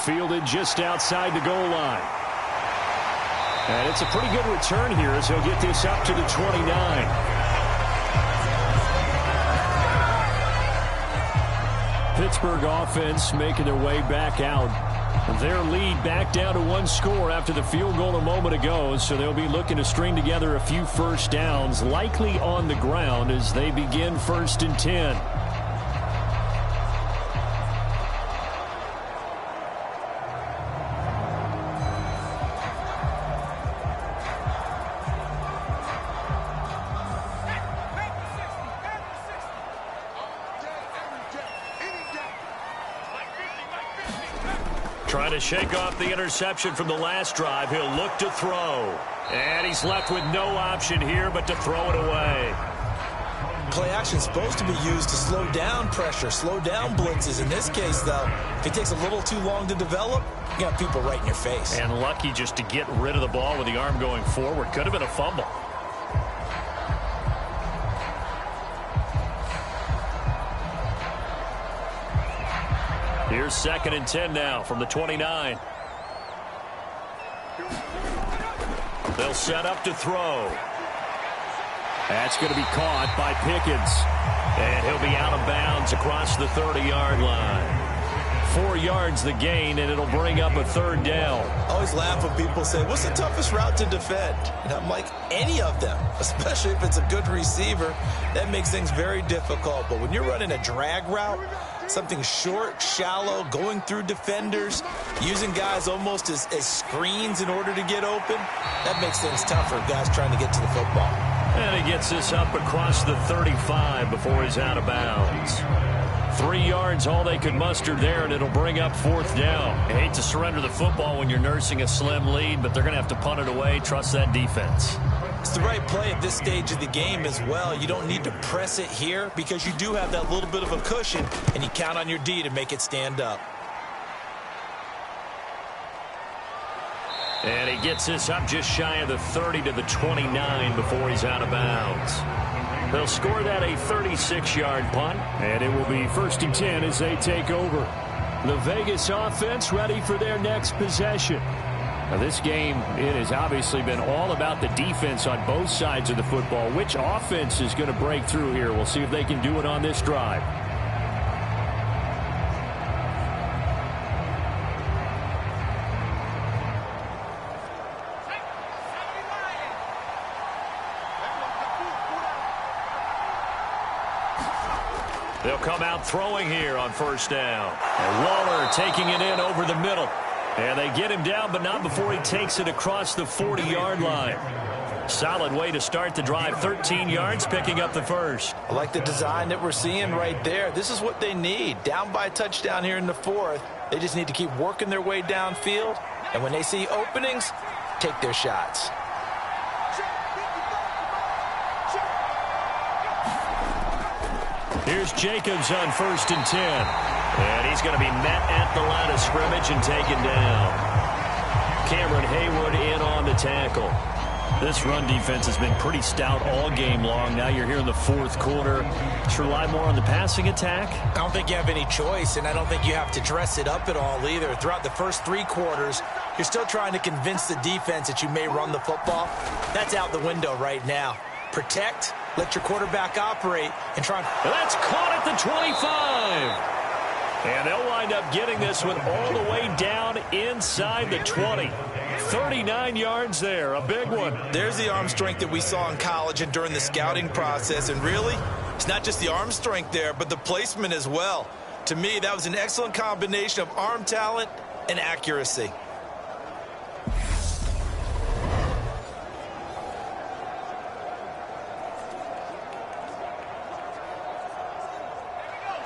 Fielded just outside the goal line. And it's a pretty good return here as he'll get this up to the 29. Pittsburgh offense making their way back out. Their lead back down to 1 score after the field goal a moment ago, so they'll be looking to string together a few first downs, likely on the ground as they begin 1st and 10. Trying to shake off the interception from the last drive. He'll look to throw. And he's left with no option here but to throw it away. Play action is supposed to be used to slow down pressure, slow down blitzes. In this case, though, if it takes a little too long to develop, you got people right in your face. And lucky just to get rid of the ball with the arm going forward. Could have been a fumble. Here's 2nd and 10 now from the 29. They'll set up to throw. That's going to be caught by Pickens. And he'll be out of bounds across the 30-yard line. 4 yards the gain, and it'll bring up a 3rd down. I always laugh when people say, what's the toughest route to defend? And I'm like, any of them, especially if it's a good receiver. That makes things very difficult. But when you're running a drag route, something short, shallow, going through defenders, using guys almost as screens in order to get open, that makes things tougher, guys trying to get to the football. And he gets this up across the 35 before he's out of bounds. 3 yards, all they could muster there, and it'll bring up 4th down. I hate to surrender the football when you're nursing a slim lead, but they're going to have to punt it away. Trust that defense. It's the right play at this stage of the game as well. You don't need to press it here because you do have that little bit of a cushion, and you count on your D to make it stand up. And he gets this up just shy of the 30 to the 29 before he's out of bounds. They'll score that a 36-yard punt, and it will be 1st and 10 as they take over. The Vegas offense ready for their next possession. Now, this game, it has obviously been all about the defense on both sides of the football. Which offense is going to break through here? We'll see if they can do it on this drive. They'll come out throwing here on 1st down. And Waller taking it in over the middle. And they get him down, but not before he takes it across the 40-yard line. Solid way to start the drive. 13 yards, picking up the first. I like the design that we're seeing right there. This is what they need. Down by a touchdown here in the 4th. They just need to keep working their way downfield. And when they see openings, take their shots. Here's Jacobs on 1st and 10. And he's going to be met at the line of scrimmage and taken down. Cameron Hayward in on the tackle. This run defense has been pretty stout all game long. Now you're here in the 4th quarter. Should rely more on the passing attack? I don't think you have any choice, and I don't think you have to dress it up at all either. Throughout the first 3 quarters, you're still trying to convince the defense that you may run the football. That's out the window right now. Protect, let your quarterback operate, and try. That's caught at the 25. And they'll wind up getting this one all the way down inside the 20. 39 yards there, a big one. There's the arm strength that we saw in college and during the scouting process. And really, it's not just the arm strength there, but the placement as well. To me, that was an excellent combination of arm talent and accuracy.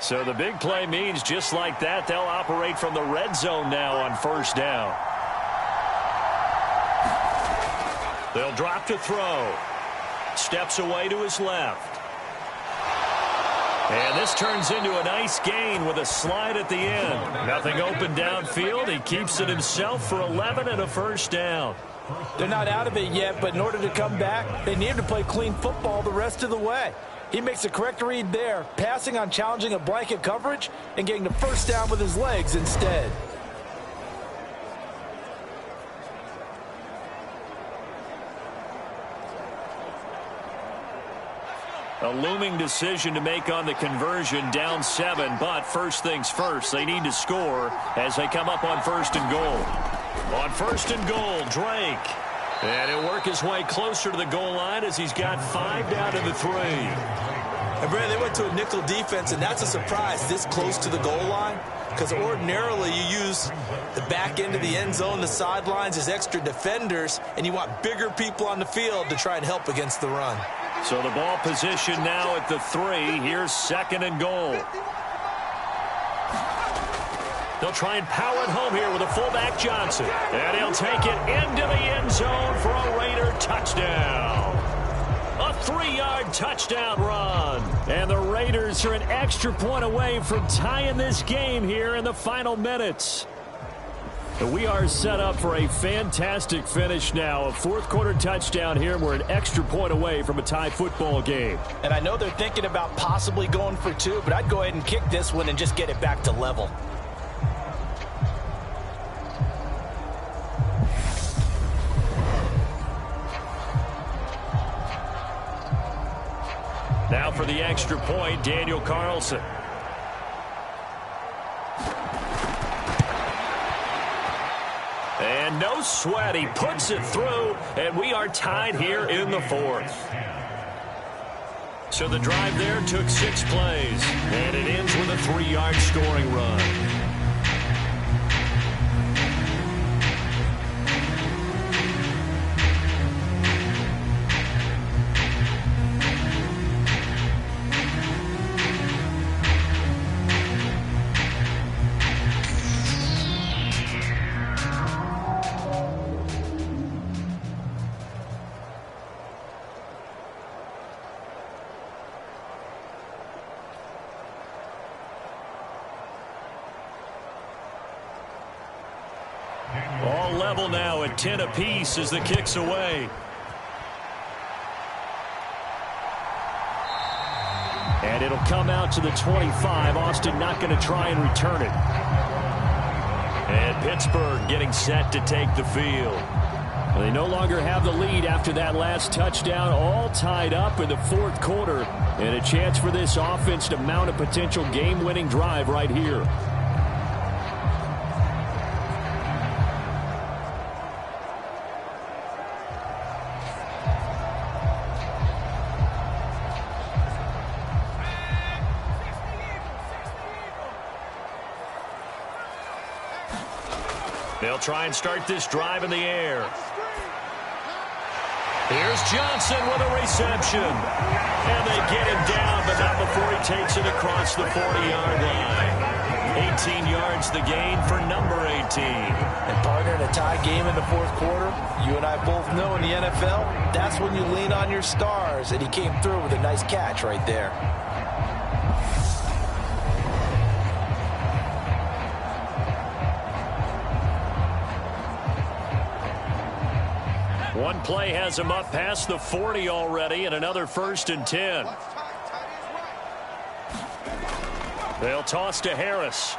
So the big play means just like that, they'll operate from the red zone now on 1st down. They'll drop to throw. Steps away to his left. And this turns into a nice gain with a slide at the end. Nothing open downfield. He keeps it himself for 11 and a 1st down. They're not out of it yet, but in order to come back, they need to play clean football the rest of the way. He makes a correct read there, passing on challenging a blanket coverage and getting the 1st down with his legs instead. A looming decision to make on the conversion, down 7, but first things first, they need to score as they come up on 1st and goal. On 1st and goal, Drake. And he'll work his way closer to the goal line as he's got 5 down to the 3. And Brad, they went to a nickel defense, and that's a surprise this close to the goal line, because ordinarily you use the back end of the end zone, the sidelines as extra defenders, and you want bigger people on the field to try and help against the run. So the ball position now at the 3. Here's 2nd and goal. They'll try and power it home here with a fullback Johnson. And he'll take it into the end zone for a Raider touchdown. A 3-yard touchdown run. And the Raiders are an extra point away from tying this game here in the final minutes. We are set up for a fantastic finish now. A 4th quarter touchdown here. We're an extra point away from a tie football game. And I know they're thinking about possibly going for 2, but I'd go ahead and kick this one and just get it back to level. Now for the extra point, Daniel Carlson. And no sweat, he puts it through, and we are tied here in the 4th. So the drive there took 6 plays, and it ends with a 3-yard scoring run. level now at 10 apiece as the kick's away. And it'll come out to the 25. Austin not going to try and return it. And Pittsburgh getting set to take the field. Well, they no longer have the lead after that last touchdown, all tied up in the fourth quarter. And a chance for this offense to mount a potential game-winning drive right here. They'll try and start this drive in the air. Here's Johnson with a reception. And they get him down, but not before he takes it across the 40-yard line. 18 yards the gain for number 18. And partner, in a tie game in the fourth quarter, you and I both know in the NFL, that's when you lean on your stars. And he came through with a nice catch right there. One play has him up past the 40 already, and another 1st and 10. They'll toss to Harris.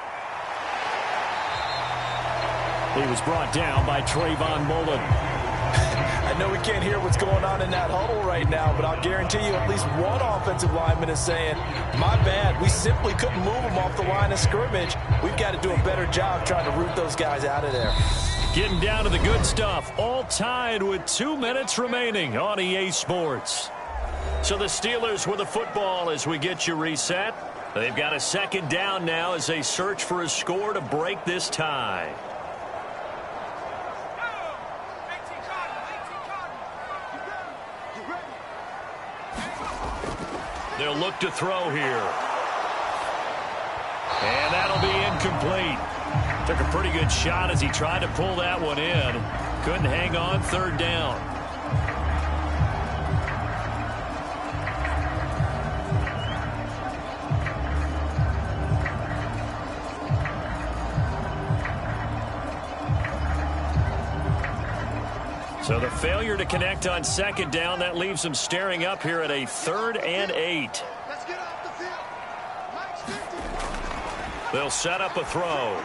He was brought down by Trayvon Mullen. I know we can't hear what's going on in that huddle right now, but I'll guarantee you at least one offensive lineman is saying, my bad, we simply couldn't move them off the line of scrimmage. We've got to do a better job trying to root those guys out of there. Getting down to the good stuff, all tied with 2 minutes remaining on EA Sports. So the Steelers with the football as we get you reset. They've got a 2nd down now as they search for a score to break this tie. They'll look to throw here. And that'll be incomplete. Took a pretty good shot as he tried to pull that one in. Couldn't hang on, 3rd down. So the failure to connect on 2nd down, that leaves them staring up here at a 3rd and 8. They'll set up a throw.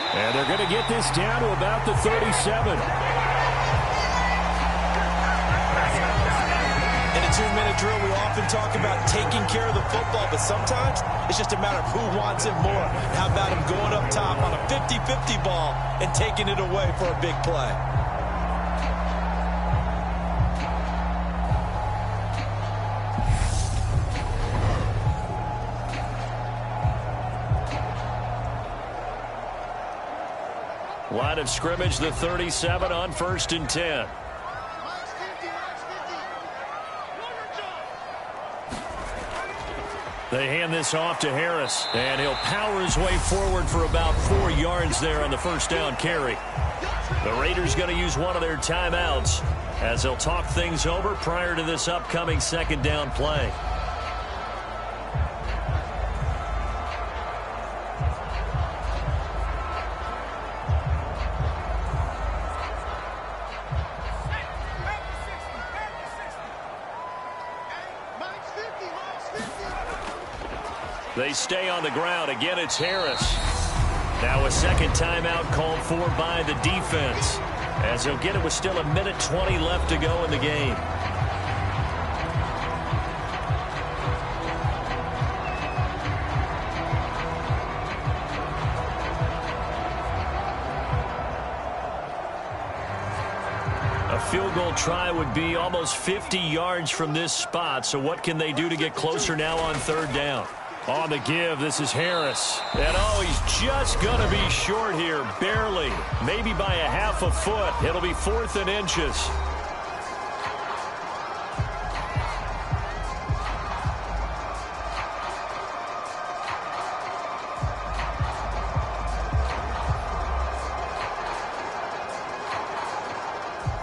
And they're going to get this down to about the 37. In a 2-minute drill, we often talk about taking care of the football, but sometimes it's just a matter of who wants it more. How about him going up top on a 50-50 ball and taking it away for a big play? Line of scrimmage, the 37 on 1st and 10. They hand this off to Harris, and he'll power his way forward for about 4 yards there on the 1st down carry. The Raiders going to use one of their timeouts as they'll talk things over prior to this upcoming 2nd down play. They stay on the ground. Again, it's Harris. Now a 2nd timeout called for by the defense, as he'll get it with still 1:20 left to go in the game. A field goal try would be almost 50 yards from this spot, so what can they do to get closer now on 3rd down? On the give, this is Harris. And, oh, he's just going to be short here, barely. Maybe by a half a foot. It'll be 4th and inches.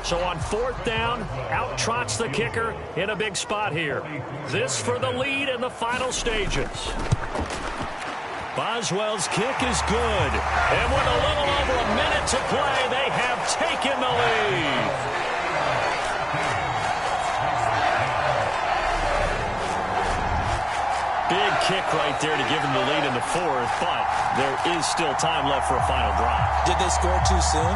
So on 4th down, out trots the kicker in a big spot here. This for the lead in the final stages. Boswell's kick is good. And with a little over a minute to play, they have taken the lead. Big kick right there to give them the lead in the fourth, but there is still time left for a final drive. Did they score too soon?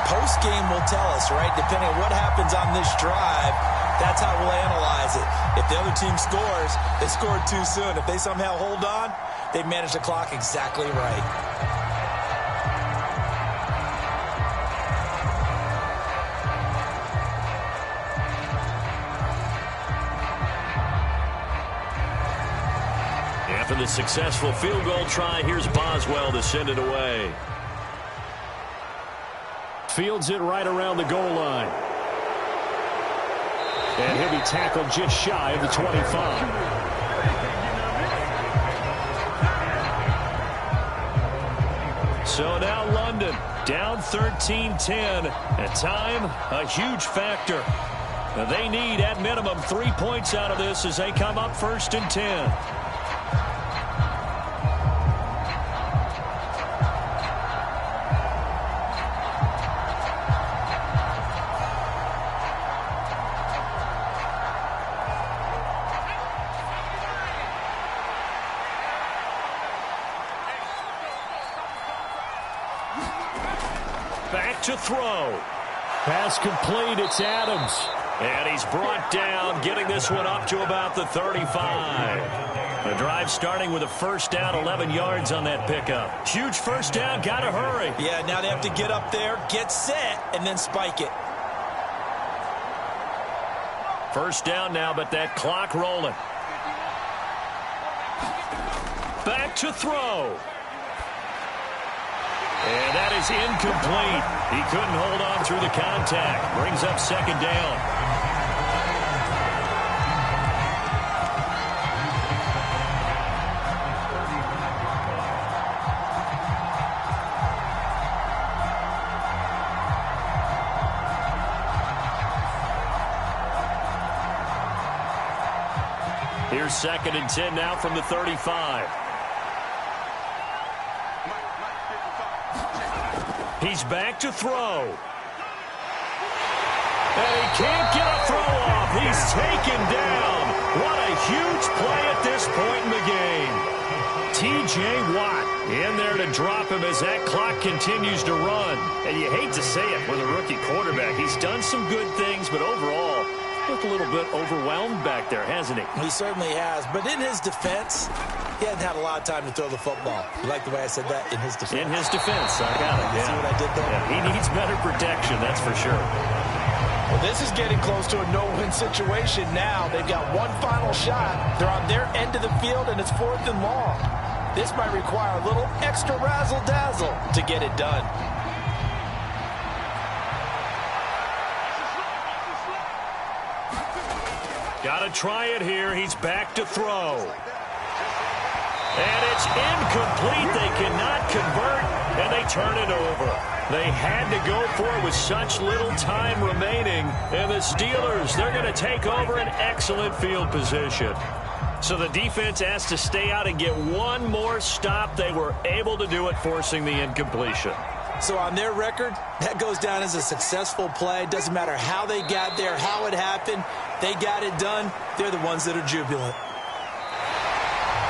Post-game will tell us, right? Depending on what happens on this drive, that's how we'll analyze it. If the other team scores, they scored too soon. If they somehow hold on, they managed the clock exactly right. After the successful field goal try, here's Boswell to send it away. Fields it right around the goal line. And he'll be tackled just shy of the 25. So now London down 13-10. At time, a huge factor. Now they need, at minimum, 3 points out of this as they come up 1st and 10. Back to throw. Pass complete. It's Adams. And he's brought down, getting this one up to about the 35. The drive starting with a first down, 11 yards on that pickup. Huge first down. Got to hurry. Yeah, now they have to get up there, get set, and then spike it. First down now, but that clock rolling. Back to throw. And that is incomplete. He couldn't hold on through the contact. Brings up 2nd down. Here's 2nd and 10 now from the 35. He's back to throw. And he can't get a throw off. He's taken down. What a huge play at this point in the game. T.J. Watt in there to drop him as that clock continues to run. And you hate to say it with a rookie quarterback. He's done some good things, but overall, looked a little bit overwhelmed back there, hasn't he? He certainly has. But in his defense, he hadn't had a lot of time to throw the football. You like the way I said that? In his defense. In his defense. I got it. See what I did there? Yeah, he needs better protection, that's for sure. Well, this is getting close to a no-win situation now. They've got one final shot. They're on their end of the field, and it's 4th and long. This might require a little extra razzle-dazzle to get it done. Got to try it here. He's back to throw. And it's incomplete. They cannot convert, and they turn it over. They had to go for it with such little time remaining. And the Steelers, they're going to take over an excellent field position. So the defense has to stay out and get one more stop. They were able to do it, forcing the incompletion. So on their record, that goes down as a successful play. Doesn't matter how they got there, how it happened. They got it done. They're the ones that are jubilant.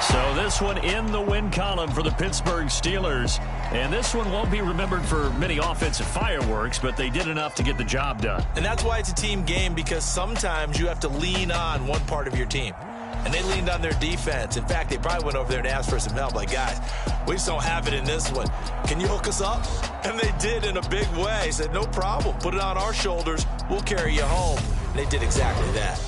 So this one in the win column for the Pittsburgh Steelers. And this one won't be remembered for many offensive fireworks, but they did enough to get the job done. And that's why it's a team game, because sometimes you have to lean on one part of your team. And they leaned on their defense. In fact, they probably went over there and asked for some help. Like, guys, we just don't have it in this one. Can you hook us up? And they did in a big way. Said, no problem. Put it on our shoulders. We'll carry you home. And they did exactly that.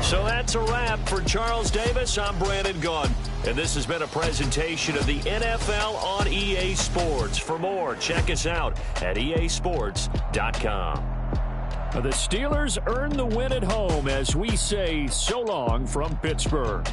So that's a wrap. For Charles Davis, I'm Brandon Gaudin. And this has been a presentation of the NFL on EA Sports. For more, check us out at easports.com. The Steelers earn the win at home as we say so long from Pittsburgh.